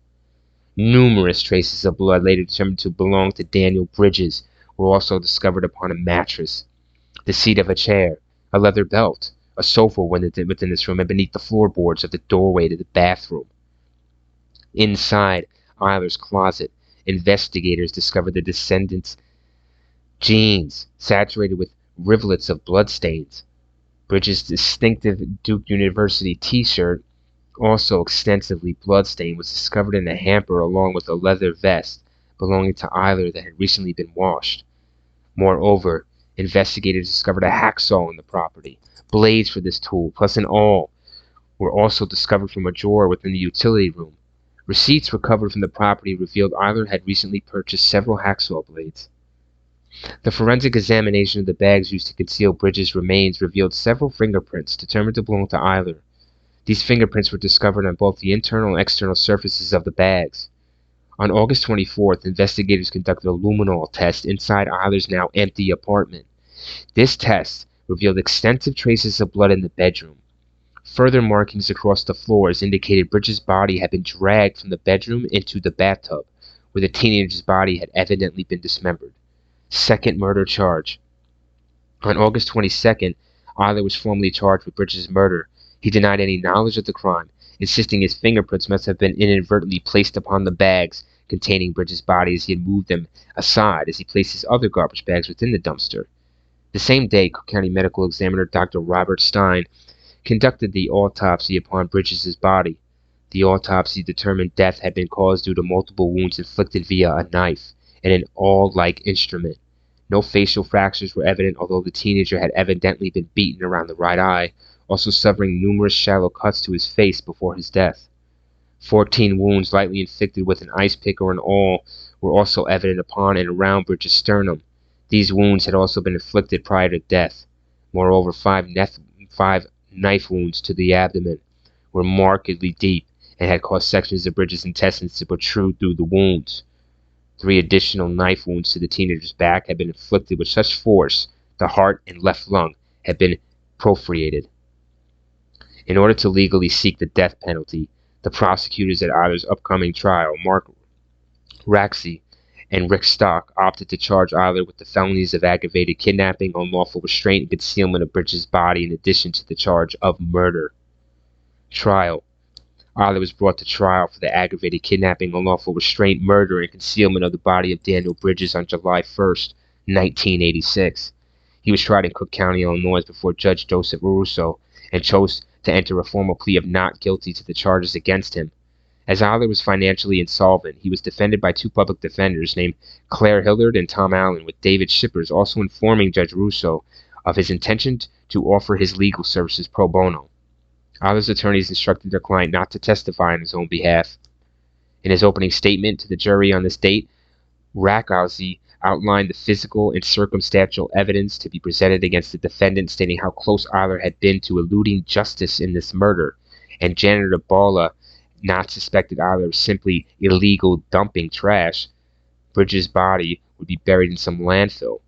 Numerous traces of blood later determined to belong to Daniel Bridges were also discovered upon a mattress, the seat of a chair, a leather belt, a sofa within this room, and beneath the floorboards of the doorway to the bathroom. Inside Eyler's closet, investigators discovered the descendant's jeans saturated with rivulets of bloodstains. Bridges' distinctive Duke University t-shirt, also extensively bloodstained, was discovered in a hamper along with a leather vest belonging to Eyler that had recently been washed. Moreover, investigators discovered a hacksaw in the property. Blades for this tool, plus an awl, were also discovered from a drawer within the utility room. Receipts recovered from the property revealed Eyler had recently purchased several hacksaw blades. The forensic examination of the bags used to conceal Bridges' remains revealed several fingerprints determined to belong to Eyler. These fingerprints were discovered on both the internal and external surfaces of the bags. On August 24th, investigators conducted a luminol test inside Eyler's now empty apartment. This test revealed extensive traces of blood in the bedroom. Further markings across the floors indicated Bridges' body had been dragged from the bedroom into the bathtub, where the teenager's body had evidently been dismembered. Second murder charge. On August 22nd, Eyler was formally charged with Bridges' murder. He denied any knowledge of the crime, insisting his fingerprints must have been inadvertently placed upon the bags containing Bridges' body as he had moved them aside as he placed his other garbage bags within the dumpster. The same day, Cook County Medical Examiner Dr. Robert Stein conducted the autopsy upon Bridges' body. The autopsy determined death had been caused due to multiple wounds inflicted via a knife and an awl-like instrument. No facial fractures were evident, although the teenager had evidently been beaten around the right eye, also suffering numerous shallow cuts to his face before his death. 14 wounds lightly inflicted with an ice pick or an awl were also evident upon and around Bridges' sternum. These wounds had also been inflicted prior to death. Moreover, five knife wounds to the abdomen were markedly deep and had caused sections of Bridges' intestines to protrude through the wounds. 3 additional knife wounds to the teenager's back had been inflicted with such force the heart and left lung had been perforated. In order to legally seek the death penalty, the prosecutors at Eyler's upcoming trial, Mark Raxey and Rick Stock, opted to charge Eyler with the felonies of aggravated kidnapping, unlawful restraint, and concealment of Bridges' body in addition to the charge of murder. Trial. Eyler was brought to trial for the aggravated kidnapping, unlawful restraint, murder, and concealment of the body of Daniel Bridges on July 1st, 1986. He was tried in Cook County, Illinois before Judge Joseph Russo and chose to enter a formal plea of not guilty to the charges against him. As Eyler was financially insolvent, he was defended by 2 public defenders named Claire Hillard and Tom Allen, with David Shippers also informing Judge Russo of his intention to offer his legal services pro bono. Eyler's attorneys instructed their client not to testify on his own behalf. In his opening statement to the jury on this date, Raxey outlined the physical and circumstantial evidence to be presented against the defendant, stating how close Eyler had been to eluding justice in this murder, and Janitor Bala not suspected Eyler of simply illegal dumping trash. Bridges' body would be buried in some landfill.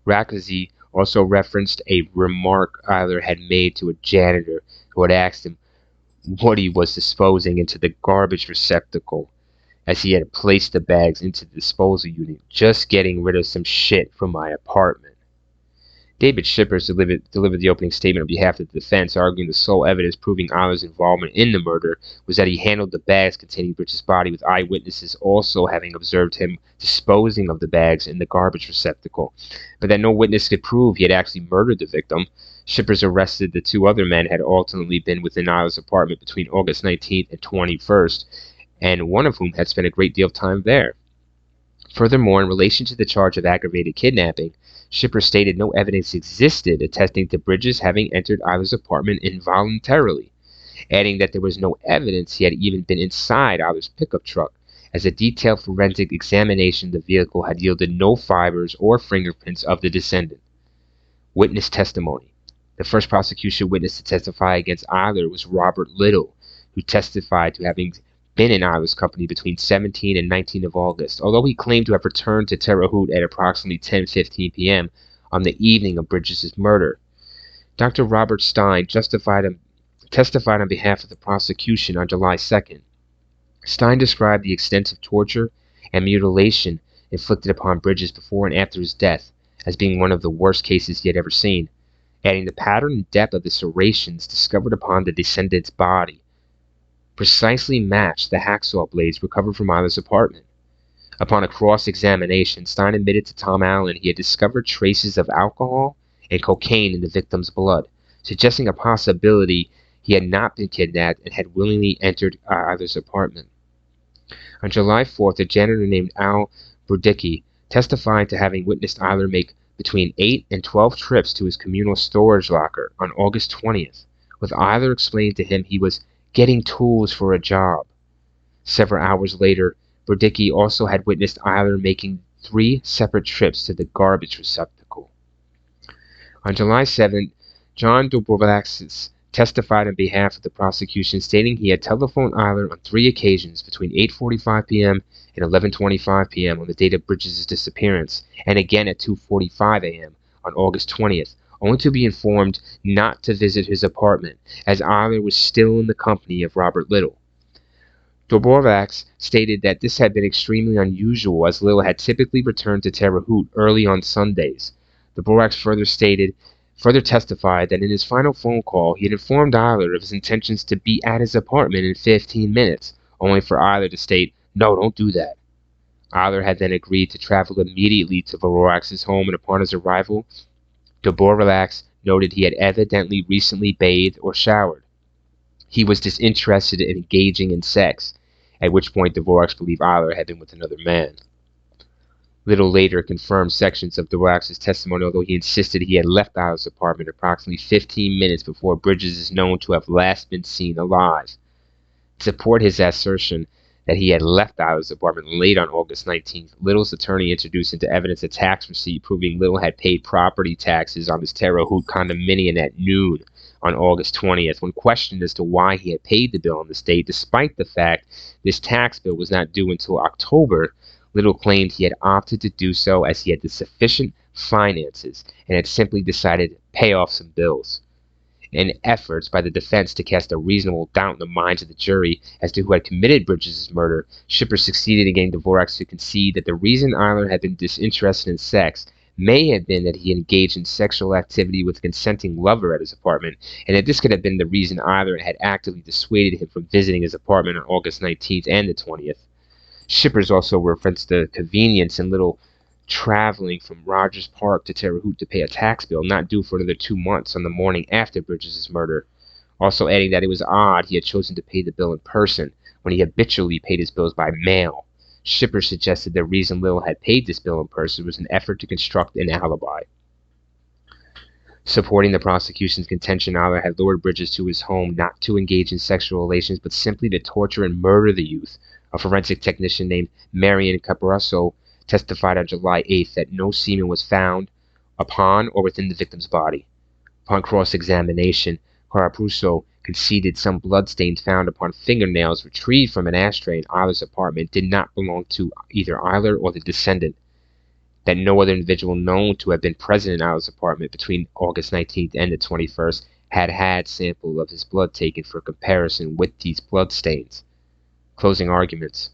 Raxey also referenced a remark Eyler had made to a janitor who had asked him what he was disposing into the garbage receptacle, as he had placed the bags into the disposal unit, just getting rid of some shit from my apartment. David Shippers delivered the opening statement on behalf of the defense, arguing the sole evidence proving Eyler's involvement in the murder was that he handled the bags containing Bridges' body, with eyewitnesses also having observed him disposing of the bags in the garbage receptacle, but that no witness could prove he had actually murdered the victim. Shippers arrested the 2 other men had alternately been within Eyler's apartment between August 19th and 21st, and one of whom had spent a great deal of time there. Furthermore, in relation to the charge of aggravated kidnapping, Shippers stated no evidence existed attesting to Bridges having entered Eyler's apartment involuntarily, adding that there was no evidence he had even been inside Eyler's pickup truck, as a detailed forensic examination of the vehicle had yielded no fibers or fingerprints of the descendant. Witness testimony. The first prosecution witness to testify against Eyler was Robert Little, who testified to having been in Eyler's company between 17 and 19 of August, although he claimed to have returned to Terre Haute at approximately 10:15 p.m. on the evening of Bridges' murder. Dr. Robert Stein testified on behalf of the prosecution on July 2nd. Stein described the extensive torture and mutilation inflicted upon Bridges before and after his death as being one of the worst cases he had ever seen, adding the pattern and depth of the serrations discovered upon the descendant's body precisely matched the hacksaw blades recovered from Eyler's apartment. Upon a cross-examination, Stein admitted to Tom Allen he had discovered traces of alcohol and cocaine in the victim's blood, suggesting a possibility he had not been kidnapped and had willingly entered Eyler's apartment. On July 4th, a janitor named Al Burdicki testified to having witnessed Eyler make between 8 and 12 trips to his communal storage locker on August 20th, with Eyler explaining to him he was getting tools for a job. Several hours later, Burdicki also had witnessed Eyler making 3 separate trips to the garbage receptacle. On July 7th, John Dobrovaxis testified on behalf of the prosecution, stating he had telephoned Eyler on 3 occasions between 8:45 p.m. and 11:25 p.m. on the date of Bridges' disappearance, and again at 2:45 a.m. on August 20th, only to be informed not to visit his apartment, as Eyler was still in the company of Robert Little. Dvorak stated that this had been extremely unusual, as Little had typically returned to Terre Haute early on Sundays. Dvorak further testified that in his final phone call, he had informed Eyler of his intentions to be at his apartment in 15 minutes, only for Eyler to state, "No, don't do that." Eyler had then agreed to travel immediately to Dvorak's home, and upon his arrival, Dvorak noted he had evidently recently bathed or showered. He was disinterested in engaging in sex, at which point Dvorak believed Eyler had been with another man. Little later confirmed sections of Dvorak's testimony, although he insisted he had left Eyler's apartment approximately 15 minutes before Bridges is known to have last been seen alive. To support his assertion that he had left Eyler's apartment late on August 19th, Little's attorney introduced into evidence a tax receipt proving Little had paid property taxes on his Terre Haute condominium at noon on August 20th. When questioned as to why he had paid the bill on this date, despite the fact this tax bill was not due until October, Little claimed he had opted to do so as he had the sufficient finances and had simply decided to pay off some bills. In efforts by the defense to cast a reasonable doubt in the minds of the jury as to who had committed Bridges' murder, Shipper succeeded in getting Dvorak to concede that the reason Eyler had been disinterested in sex may have been that he engaged in sexual activity with a consenting lover at his apartment, and that this could have been the reason Eyler had actively dissuaded him from visiting his apartment on August 19th and the 20th. Shippers also referenced the convenience in Little traveling from Rogers Park to Terre Haute to pay a tax bill not due for another 2 months on the morning after Bridges' murder, also adding that it was odd he had chosen to pay the bill in person when he habitually paid his bills by mail. Shipper suggested the reason Little had paid this bill in person was an effort to construct an alibi. Supporting the prosecution's contention, Eyler had lured Bridges to his home not to engage in sexual relations, but simply to torture and murder the youth. A forensic technician named Marion Caparasso testified on July 8th that no semen was found upon or within the victim's body. Upon cross-examination, Caparasso conceded some bloodstains found upon fingernails retrieved from an ashtray in Eyler's apartment did not belong to either Eyler or the descendant, that no other individual known to have been present in Eyler's apartment between August 19th and the 21st had sample of his blood taken for comparison with these bloodstains. Closing arguments.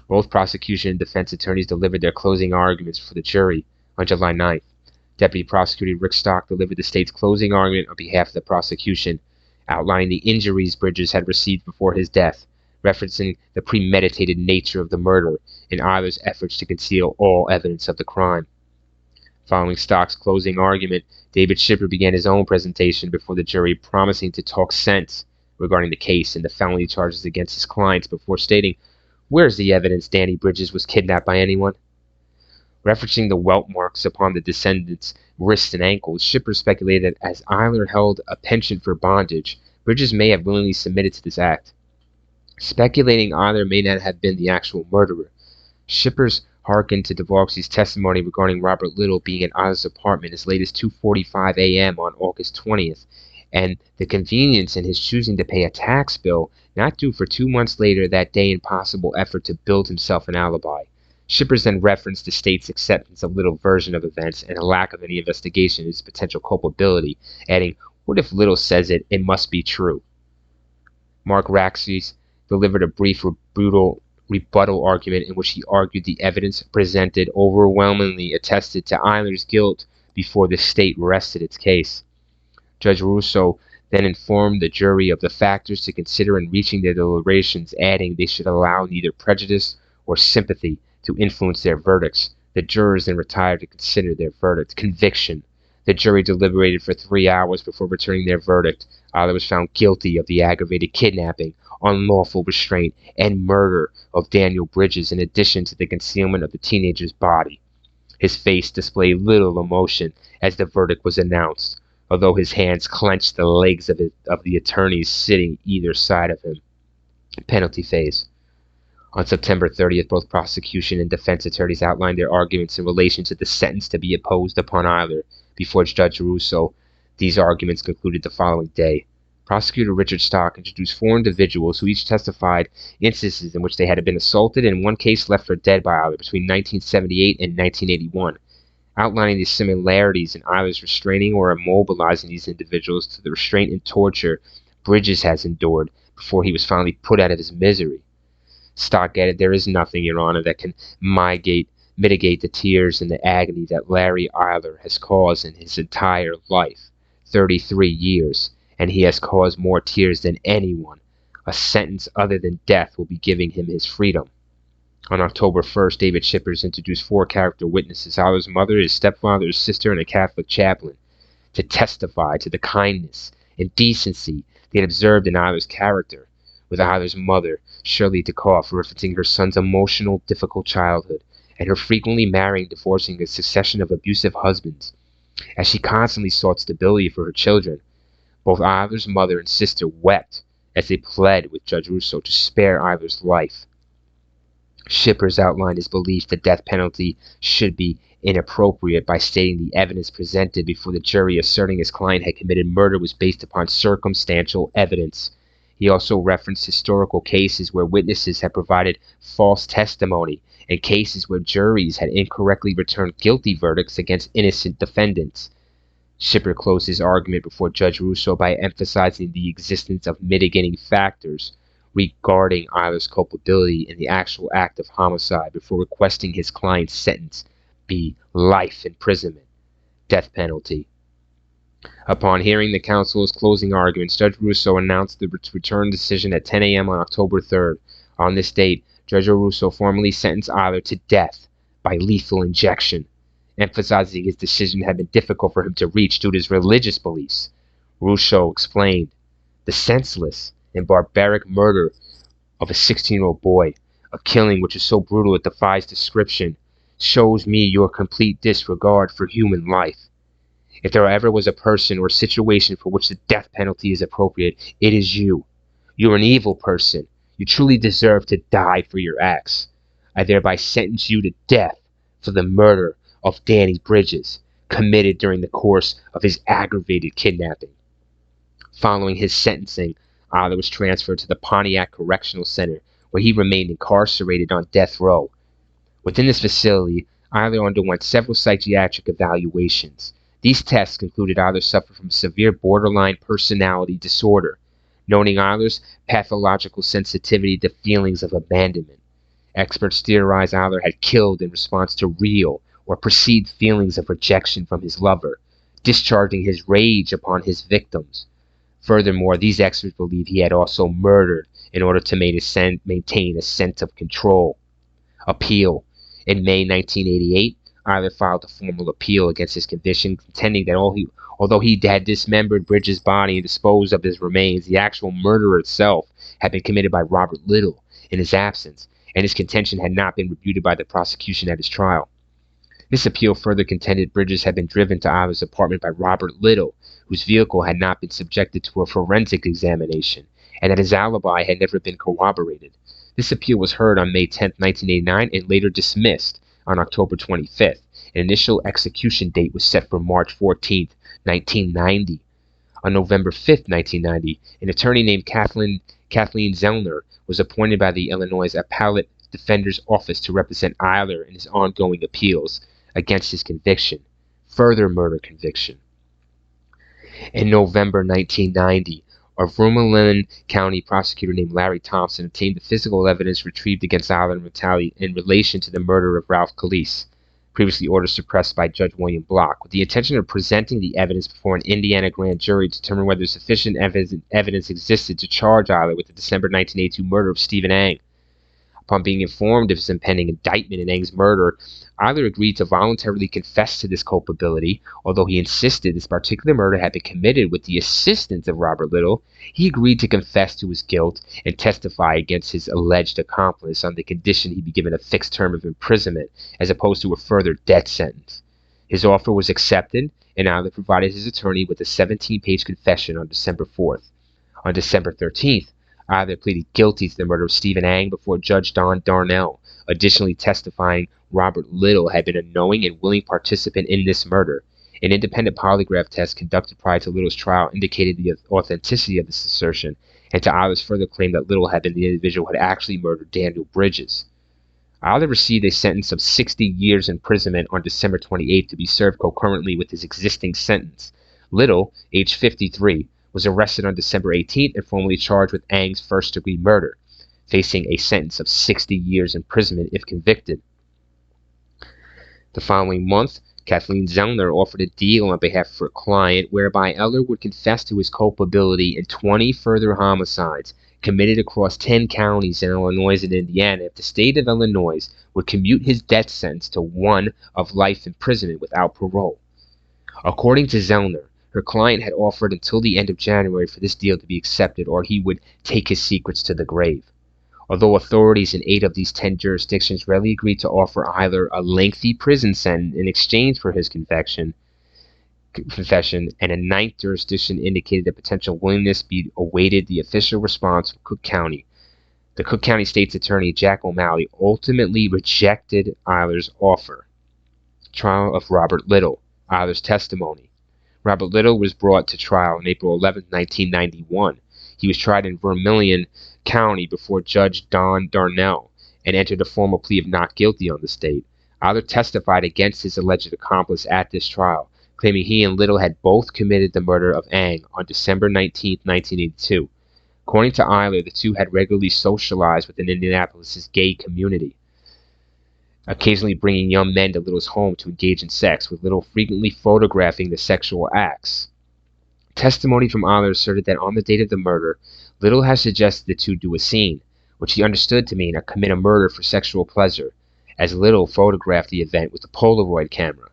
Both prosecution and defense attorneys delivered their closing arguments for the jury on July 9th. Deputy Prosecutor Rick Stock delivered the state's closing argument on behalf of the prosecution, outlining the injuries Bridges had received before his death, referencing the premeditated nature of the murder and Eyler's efforts to conceal all evidence of the crime. Following Stock's closing argument, David Shipper began his own presentation before the jury, promising to talk sense regarding the case and the felony charges against his clients before stating, "Where's the evidence Danny Bridges was kidnapped by anyone?" Referencing the welt marks upon the descendant's wrists and ankles, Shipper speculated that as Eyler held a penchant for bondage, Bridges may have willingly submitted to this act. Speculating Eyler may not have been the actual murderer, Shippers hearkened to Dvorak's testimony regarding Robert Little being at Eyler's apartment as late as 2:45 a.m. on August 20th, and the convenience in his choosing to pay a tax bill not due for 2 months later that day in possible effort to build himself an alibi. Shippers then referenced the state's acceptance of Little's version of events and a lack of any investigation into his potential culpability, adding, "What if Little says it? It must be true." Mark Raxis delivered a brief rebuttal argument in which he argued the evidence presented overwhelmingly attested to Eyler's guilt before the state rested its case. Judge Russo then informed the jury of the factors to consider in reaching their deliberations, adding they should allow neither prejudice or sympathy to influence their verdicts. The jurors then retired to consider their verdict. Conviction. The jury deliberated for 3 hours before returning their verdict. Eyler was found guilty of the aggravated kidnapping, unlawful restraint, and murder of Daniel Bridges, in addition to the concealment of the teenager's body. His face displayed little emotion as the verdict was announced, although his hands clenched the legs of the attorneys sitting either side of him. Penalty phase. On September 30th, both prosecution and defense attorneys outlined their arguments in relation to the sentence to be imposed upon Eyler before Judge Russo. These arguments concluded the following day. Prosecutor Richard Stock introduced 4 individuals who each testified instances in which they had been assaulted and in one case left for dead by Eyler between 1978 and 1981, outlining the similarities in Eyler's restraining or immobilizing these individuals to the restraint and torture Bridges has endured before he was finally put out of his misery. Stock added, "There is nothing, Your Honor, that can mitigate the tears and the agony that Larry Eyler has caused in his entire life, 33 years, and he has caused more tears than anyone. A sentence other than death will be giving him his freedom." On October 1st, David Shippers introduced 4 character witnesses, Eyler's mother, his stepfather, his sister, and a Catholic chaplain, to testify to the kindness and decency they had observed in Eyler's character, with Eyler's mother, Shirley DeCoff, referencing her son's emotional, difficult childhood, and her frequently marrying, divorcing, a succession of abusive husbands, as she constantly sought stability for her children. Both Eyler's mother and sister wept as they pled with Judge Russo to spare Eyler's life. Shippers outlined his belief the death penalty should be inappropriate by stating the evidence presented before the jury asserting his client had committed murder was based upon circumstantial evidence. He also referenced historical cases where witnesses had provided false testimony and cases where juries had incorrectly returned guilty verdicts against innocent defendants. Shipper closed his argument before Judge Russo by emphasizing the existence of mitigating factors regarding Eyler's culpability in the actual act of homicide before requesting his client's sentence be life imprisonment, death penalty. Upon hearing the counsel's closing arguments, Judge Russo announced the return decision at 10 a.m. on October 3rd. On this date, Judge Russo formally sentenced Eyler to death by lethal injection, emphasizing his decision had been difficult for him to reach due to his religious beliefs. Russo explained, "The senseless and barbaric murder of a 16-year-old boy, a killing which is so brutal it defies description, shows me your complete disregard for human life. If there ever was a person or situation for which the death penalty is appropriate, it is you. You're an evil person. You truly deserve to die for your acts. I thereby sentence you to death for the murder of Danny Bridges, committed during the course of his aggravated kidnapping." Following his sentencing, Eyler was transferred to the Pontiac Correctional Center, where he remained incarcerated on death row. Within this facility, Eyler underwent several psychiatric evaluations. These tests concluded Eyler suffered from severe borderline personality disorder, noting Eyler's pathological sensitivity to feelings of abandonment. Experts theorized Eyler had killed in response to real or perceived feelings of rejection from his lover, discharging his rage upon his victims. Furthermore, these experts believe he had also murdered in order to maintain a sense of control. Appeal. In May 1988, Eyler filed a formal appeal against his conviction, contending that although he had dismembered Bridges' body and disposed of his remains, the actual murder itself had been committed by Robert Little in his absence, and his contention had not been refuted by the prosecution at his trial. This appeal further contended Bridges had been driven to Eyler's apartment by Robert Little, whose vehicle had not been subjected to a forensic examination, and that his alibi had never been corroborated. This appeal was heard on May 10, 1989, and later dismissed on October 25th. An initial execution date was set for March 14, 1990. On November 5, 1990, an attorney named Kathleen Zellner was appointed by the Illinois Appellate Defender's Office to represent Eyler in his ongoing appeals against his further murder conviction. In November 1990, a Vermilion County prosecutor named Larry Thompson obtained the physical evidence retrieved against Eyler in relation to the murder of Ralph Calise, previously ordered suppressed by Judge William Block, with the intention of presenting the evidence before an Indiana grand jury to determine whether sufficient evidence existed to charge Eyler with the December 1982 murder of Stephen Ang. Upon being informed of his impending indictment in Ang's murder, Eyler agreed to voluntarily confess to this culpability. Although he insisted this particular murder had been committed with the assistance of Robert Little, he agreed to confess to his guilt and testify against his alleged accomplice on the condition he be given a fixed term of imprisonment as opposed to a further death sentence. His offer was accepted, and Eyler provided his attorney with a 17-page confession on December 4th. On December 13th, Eyler pleaded guilty to the murder of Stephen Ang before Judge Don Darnell, additionally testifying Robert Little had been a knowing and willing participant in this murder. An independent polygraph test conducted prior to Little's trial indicated the authenticity of this assertion, and to Eyler's further claim that Little had been the individual who had actually murdered Daniel Bridges. Eyler received a sentence of 60 years imprisonment on December 28th to be served concurrently with his existing sentence. Little, age 53, was arrested on December 18th and formally charged with Ang's first-degree murder, facing a sentence of 60 years imprisonment if convicted. The following month, Kathleen Zellner offered a deal on behalf of her client whereby Eyler would confess to his culpability in 20 further homicides committed across 10 counties in Illinois and Indiana if the state of Illinois would commute his death sentence to one of life imprisonment without parole. According to Zellner, her client had offered until the end of January for this deal to be accepted or he would take his secrets to the grave. Although authorities in 8 of these 10 jurisdictions readily agreed to offer Eyler a lengthy prison sentence in exchange for his confession, and a 9th jurisdiction indicated a potential willingness be awaited the official response from Cook County. The Cook County State's Attorney Jack O'Malley ultimately rejected Eyler's offer. Trial of Robert Little. Eyler's testimony. Robert Little was brought to trial on April 11, 1991. He was tried in Vermilion County before Judge Don Darnell and entered a formal plea of not guilty on the state. Eyler testified against his alleged accomplice at this trial, claiming he and Little had both committed the murder of Ang on December 19, 1982. According to Eyler, the two had regularly socialized within Indianapolis' gay community, occasionally bringing young men to Little's home to engage in sex, with Little frequently photographing the sexual acts. Testimony from Eyler asserted that on the date of the murder, Little had suggested the two do a scene, which he understood to mean commit a murder for sexual pleasure, as Little photographed the event with a Polaroid camera.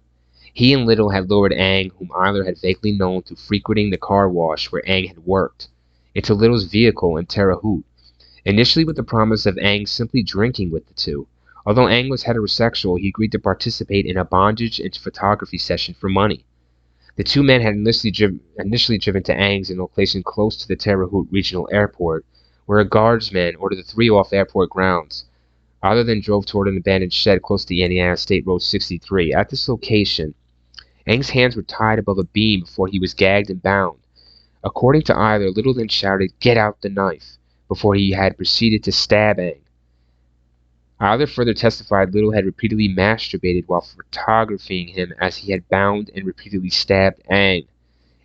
He and Little had lured Ang, whom Eyler had vaguely known through frequenting the car wash where Ang had worked, into Little's vehicle in Terre Haute, initially with the promise of Ang simply drinking with the two. Although Ang was heterosexual, he agreed to participate in a bondage and photography session for money. The two men had initially driven to Ang's in a location close to the Terre Haute Regional Airport, where a guardsman ordered the three off airport grounds. Eyler then drove toward an abandoned shed close to Indiana State Road 63. At this location, Ang's hands were tied above a beam before he was gagged and bound. According to Eyler, Little then shouted, "Get out the knife," before he had proceeded to stab Ang. Eyler further testified Little had repeatedly masturbated while photographing him as he had bound and repeatedly stabbed Ang,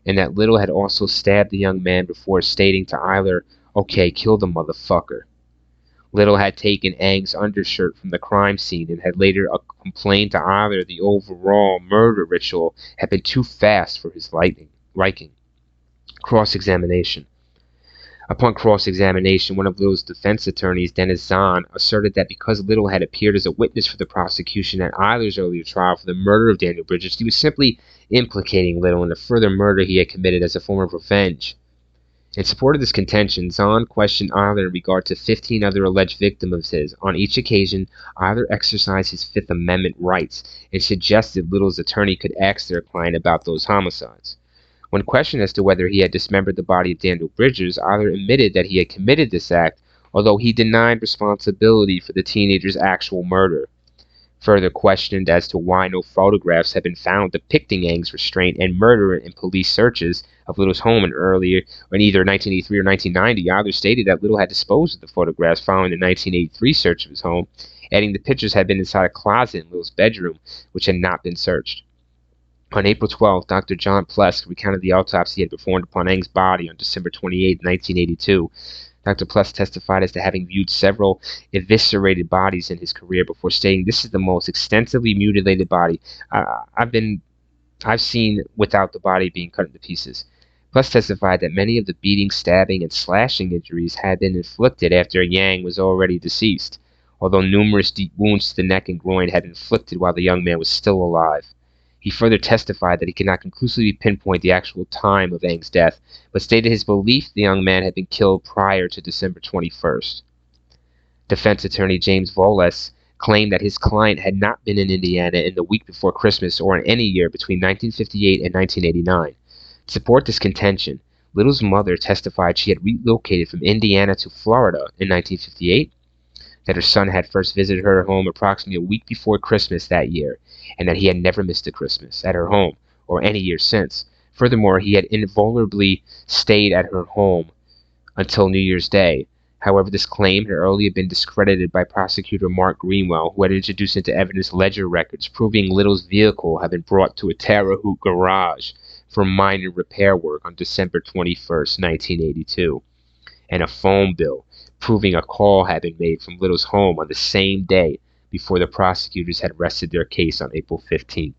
and that Little had also stabbed the young man before stating to Eyler, "Okay, kill the motherfucker." Little had taken Ang's undershirt from the crime scene and had later complained to Eyler the overall murder ritual had been too fast for his liking. Cross-examination. Upon cross-examination, one of Little's defense attorneys, Dennis Zahn, asserted that because Little had appeared as a witness for the prosecution at Eyler's earlier trial for the murder of Daniel Bridges, he was simply implicating Little in a further murder he had committed as a form of revenge. In support of this contention, Zahn questioned Eyler in regard to 15 other alleged victims of his. On each occasion, Eyler exercised his Fifth Amendment rights and suggested Little's attorney could ask their client about those homicides. When questioned as to whether he had dismembered the body of Daniel Bridges, Eyler admitted that he had committed this act, although he denied responsibility for the teenager's actual murder. Further questioned as to why no photographs had been found depicting Ang's restraint and murder in police searches of Little's home in either 1983 or 1990, Eyler stated that Little had disposed of the photographs following the 1983 search of his home, adding the pictures had been inside a closet in Little's bedroom, which had not been searched. On April 12, Dr. John Plesk recounted the autopsy he had performed upon Ang's body on December 28, 1982. Dr. Plesk testified as to having viewed several eviscerated bodies in his career before stating, "This is the most extensively mutilated body I've seen without the body being cut into pieces." Plesk testified that many of the beating, stabbing, and slashing injuries had been inflicted after Yang was already deceased, although numerous deep wounds to the neck and groin had been inflicted while the young man was still alive. He further testified that he could not conclusively pinpoint the actual time of Ang's death, but stated his belief the young man had been killed prior to December 21st. Defense attorney James Voles claimed that his client had not been in Indiana in the week before Christmas or in any year between 1958 and 1989. To support this contention, Little's mother testified she had relocated from Indiana to Florida in 1958, that her son had first visited her home approximately a week before Christmas that year, and that he had never missed a Christmas at her home or any year since. Furthermore, he had invulnerably stayed at her home until New Year's Day. However, this claim had earlier been discredited by prosecutor Mark Greenwell, who had introduced into evidence ledger records proving Little's vehicle had been brought to a Terre Haute garage for minor repair work on December 21st, 1982, and a phone bill proving a call had been made from Little's home on the same day before the prosecutors had rested their case on April 15th.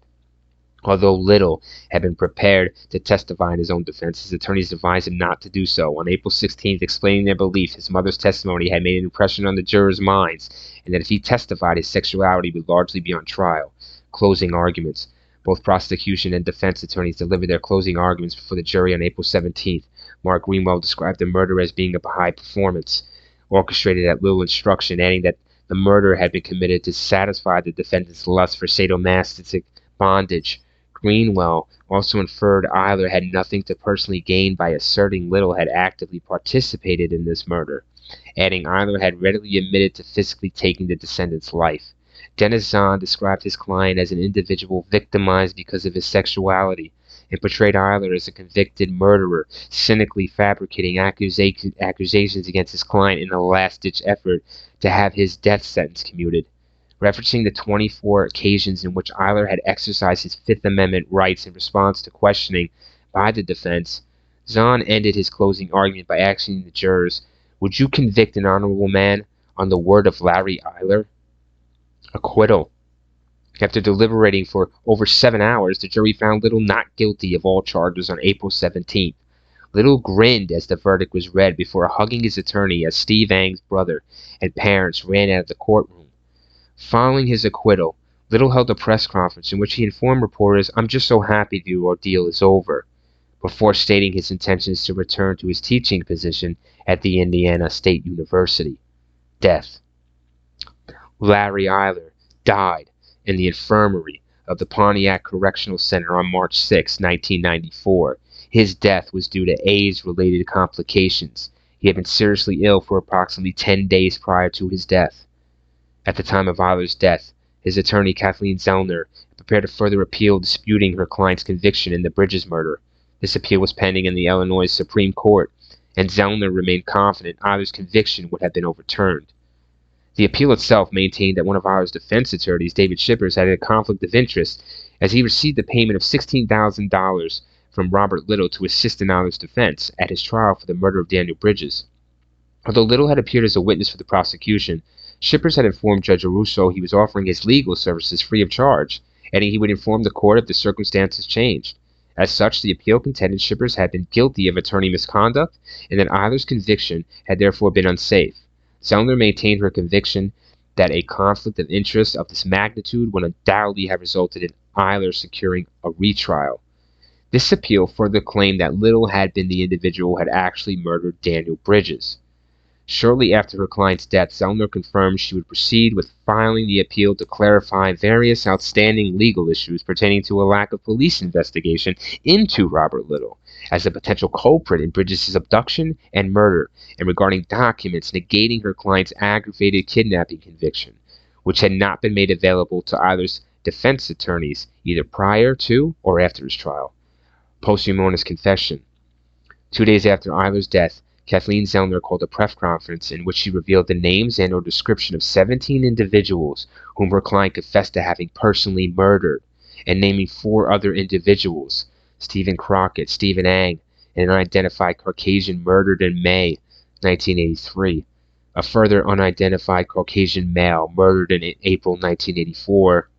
Although Little had been prepared to testify in his own defense, his attorneys advised him not to do so. On April 16th, explaining their belief, his mother's testimony had made an impression on the jurors' minds, and that if he testified, his sexuality would largely be on trial. Closing arguments. Both prosecution and defense attorneys delivered their closing arguments before the jury on April 17th. Mark Greenwell described the murder as being a high performance, orchestrated at Little's instruction, adding that the murder had been committed to satisfy the defendant's lust for sadomasochistic bondage. Greenwell also inferred Eyler had nothing to personally gain by asserting Little had actively participated in this murder, adding Eyler had readily admitted to physically taking the descendant's life. Dennis Zahn described his client as an individual victimized because of his sexuality, and portrayed Eyler as a convicted murderer, cynically fabricating accusations against his client in a last-ditch effort to have his death sentence commuted. Referencing the 24 occasions in which Eyler had exercised his Fifth Amendment rights in response to questioning by the defense, Zahn ended his closing argument by asking the jurors, "Would you convict an honorable man on the word of Larry Eyler?" Acquittal. After deliberating for over 7 hours, the jury found Little not guilty of all charges on April 17th. Little grinned as the verdict was read before hugging his attorney as Steve Ang's brother and parents ran out of the courtroom. Following his acquittal, Little held a press conference in which he informed reporters, "I'm just so happy the ordeal is over," before stating his intentions to return to his teaching position at the Indiana State University. Death. Larry Eyler died in the infirmary of the Pontiac Correctional Center on March 6, 1994. His death was due to AIDS-related complications. He had been seriously ill for approximately 10 days prior to his death. At the time of Eyler's death, his attorney Kathleen Zellner prepared a further appeal disputing her client's conviction in the Bridges murder. This appeal was pending in the Illinois Supreme Court, and Zellner remained confident Eyler's conviction would have been overturned. The appeal itself maintained that one of Eyler's defense attorneys, David Shippers, had a conflict of interest as he received a payment of $16,000 from Robert Little to assist in Eyler's defense at his trial for the murder of Daniel Bridges. Although Little had appeared as a witness for the prosecution, Shippers had informed Judge Russo he was offering his legal services free of charge, adding he would inform the court if the circumstances changed. As such, the appeal contended Shippers had been guilty of attorney misconduct and that Eyler's conviction had therefore been unsafe. Zellner maintained her conviction that a conflict of interest of this magnitude would undoubtedly have resulted in Eyler securing a retrial. This appeal further claimed that Little had been the individual who had actually murdered Daniel Bridges. Shortly after her client's death, Zellner confirmed she would proceed with filing the appeal to clarify various outstanding legal issues pertaining to a lack of police investigation into Robert Little as a potential culprit in Bridges' abduction and murder, and regarding documents negating her client's aggravated kidnapping conviction, which had not been made available to Eyler's defense attorneys either prior to or after his trial. Posthumous confession. 2 days after Eyler's death, Kathleen Zellner called a press conference in which she revealed the names and or description of 17 individuals whom her client confessed to having personally murdered, and naming 4 other individuals, Stephen Crockett, Stephen Ang, and an unidentified Caucasian murdered in May 1983, a further unidentified Caucasian male murdered in April 1984,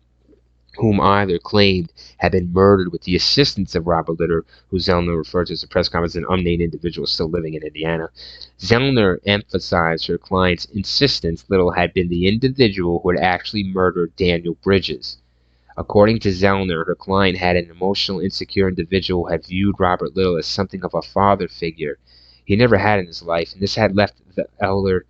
whom Eyler claimed had been murdered with the assistance of Robert Little, who Zellner referred to as a press conference as an unnamed individual still living in Indiana. Zellner emphasized her client's insistence Little had been the individual who had actually murdered Daniel Bridges. According to Zellner, her client had an emotional, insecure individual who had viewed Robert Little as something of a father figure he never had in his life, and this had left the elder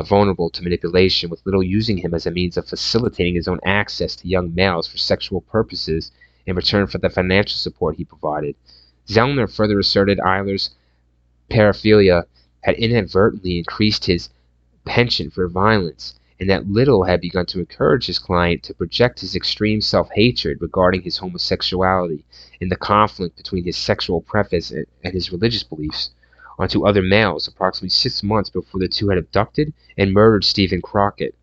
vulnerable to manipulation, with Little using him as a means of facilitating his own access to young males for sexual purposes in return for the financial support he provided. Zellner further asserted Eyler's paraphilia had inadvertently increased his penchant for violence, and that Little had begun to encourage his client to project his extreme self-hatred regarding his homosexuality and the conflict between his sexual preference and his religious beliefs onto other males approximately 6 months before the two had abducted and murdered Stephen Crockett.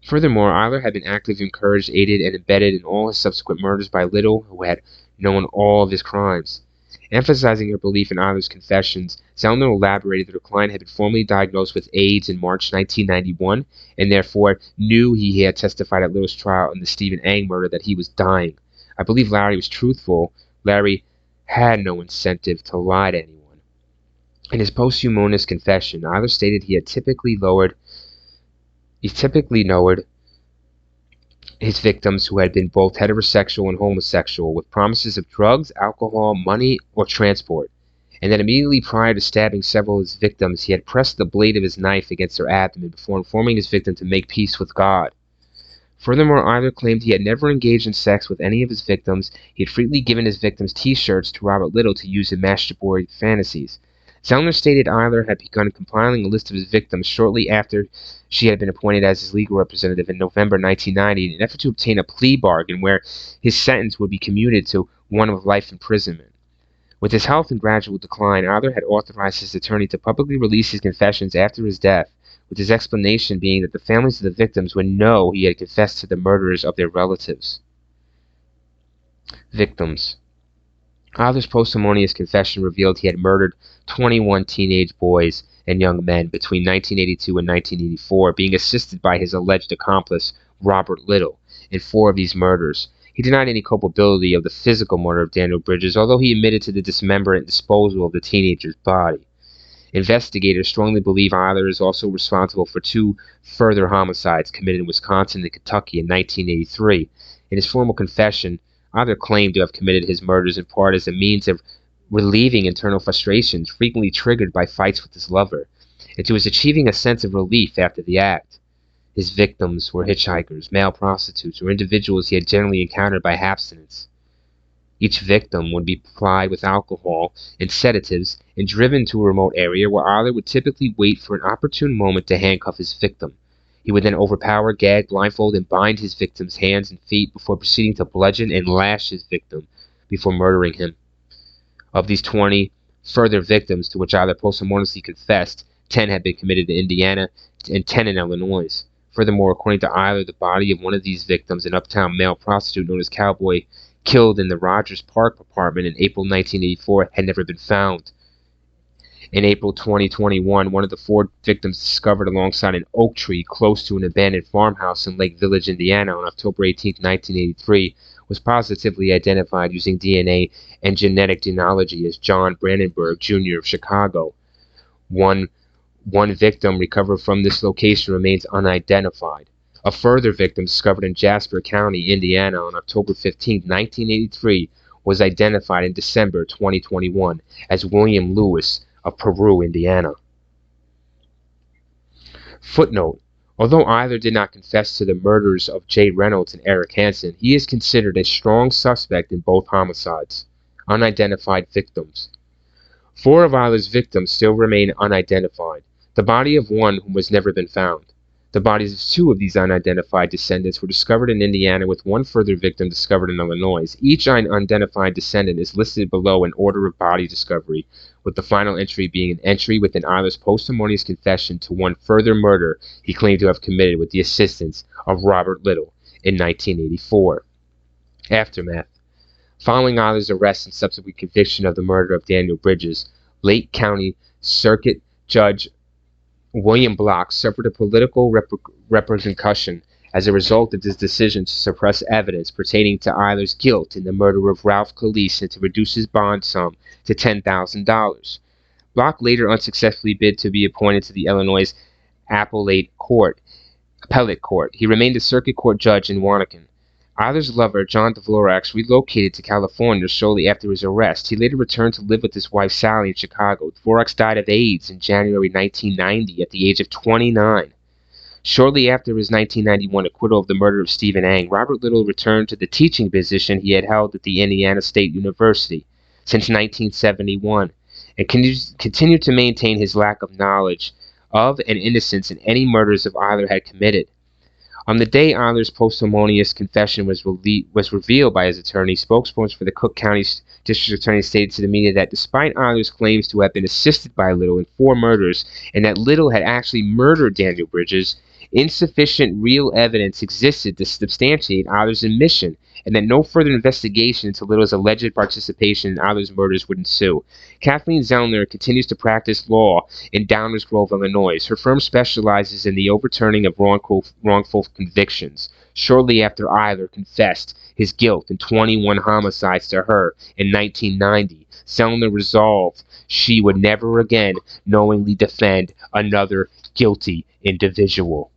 Furthermore, Eyler had been actively encouraged, aided, and abetted in all his subsequent murders by Little, who had known all of his crimes. Emphasizing her belief in Eyler's confessions, Zellner elaborated that her client had been formally diagnosed with AIDS in March 1991, and therefore knew he had testified at Little's trial in the Stephen Ang murder that he was dying. I believe Larry was truthful. Larry had no incentive to lie to anyone. In his posthumous confession, Eyler stated he typically lowered his victims who had been both heterosexual and homosexual with promises of drugs, alcohol, money, or transport, and that immediately prior to stabbing several of his victims, he had pressed the blade of his knife against their abdomen before informing his victim to make peace with God. Furthermore, Eyler claimed he had never engaged in sex with any of his victims. He had freely given his victims T-shirts to Robert Little to use in masturbatory fantasies. Zellner stated Eyler had begun compiling a list of his victims shortly after she had been appointed as his legal representative in November 1990 in an effort to obtain a plea bargain where his sentence would be commuted to one of life imprisonment. With his health in gradual decline, Eyler had authorized his attorney to publicly release his confessions after his death, with his explanation being that the families of the victims would know he had confessed to the murders of their relatives. Victims. Eyler's posthumous confession revealed he had murdered 21 teenage boys and young men between 1982 and 1984, being assisted by his alleged accomplice, Robert Little, in 4 of these murders. He denied any culpability of the physical murder of Daniel Bridges, although he admitted to the dismemberment and disposal of the teenager's body. Investigators strongly believe Eyler is also responsible for 2 further homicides committed in Wisconsin and Kentucky in 1983. In his formal confession, Eyler claimed to have committed his murders in part as a means of relieving internal frustrations frequently triggered by fights with his lover, and to his achieving a sense of relief after the act. His victims were hitchhikers, male prostitutes, or individuals he had generally encountered by abstinence. Each victim would be plied with alcohol and sedatives and driven to a remote area where Eyler would typically wait for an opportune moment to handcuff his victim. He would then overpower, gag, blindfold, and bind his victim's hands and feet before proceeding to bludgeon and lash his victim before murdering him. Of these 20 further victims to which Eyler posthumously confessed, 10 had been committed in Indiana and 10 in Illinois. Furthermore, according to Eyler, the body of one of these victims, an uptown male prostitute known as Cowboy, killed in the Rogers Park apartment in April 1984, had never been found. In April 2021, one of the 4 victims discovered alongside an oak tree close to an abandoned farmhouse in Lake Village, Indiana on October 18, 1983, was positively identified using DNA and genetic genealogy as John Brandenburg, Jr. of Chicago. One victim recovered from this location remains unidentified. A further victim discovered in Jasper County, Indiana on October 15, 1983 was identified in December 2021 as William Lewis of Peru, Indiana. Footnote: although Eyler did not confess to the murders of Jay Reynolds and Eric Hansen, he is considered a strong suspect in both homicides. Unidentified victims. 4 of Eyler's victims still remain unidentified, the body of one whom has never been found. The bodies of 2 of these unidentified descendants were discovered in Indiana, with 1 further victim discovered in Illinois. Each unidentified descendant is listed below in order of body discovery, with the final entry being an entry within Eyler's posthumous confession to 1 further murder he claimed to have committed with the assistance of Robert Little in 1984. Aftermath. Following Eyler's arrest and subsequent conviction of the murder of Daniel Bridges, Lake County Circuit Judge William Block suffered a political repercussion as a result of his decision to suppress evidence pertaining to Eyler's guilt in the murder of Ralph Calise and to reduce his bond sum to $10,000. Block later unsuccessfully bid to be appointed to the Illinois Appellate Court. He remained a circuit court judge in Wanakon. Eyler's lover, John Dvorak, relocated to California shortly after his arrest. He later returned to live with his wife Sally in Chicago. Dvorak died of AIDS in January 1990 at the age of 29. Shortly after his 1991 acquittal of the murder of Stephen Ang, Robert Little returned to the teaching position he had held at the Indiana State University since 1971 and continued to maintain his lack of knowledge of and innocence in any murders of Eyler had committed. On the day Eyler's posthumous confession was revealed by his attorney, spokesperson for the Cook County District Attorney stated to the media that despite Eyler's claims to have been assisted by Little in 4 murders and that Little had actually murdered Daniel Bridges, insufficient real evidence existed to substantiate Eyler's admission, and that no further investigation into Little's alleged participation in Eyler's murders would ensue. Kathleen Zellner continues to practice law in Downers Grove, Illinois. Her firm specializes in the overturning of wrongful convictions. Shortly after Eyler confessed his guilt in 21 homicides to her in 1990, Zellner resolved she would never again knowingly defend another guilty individual.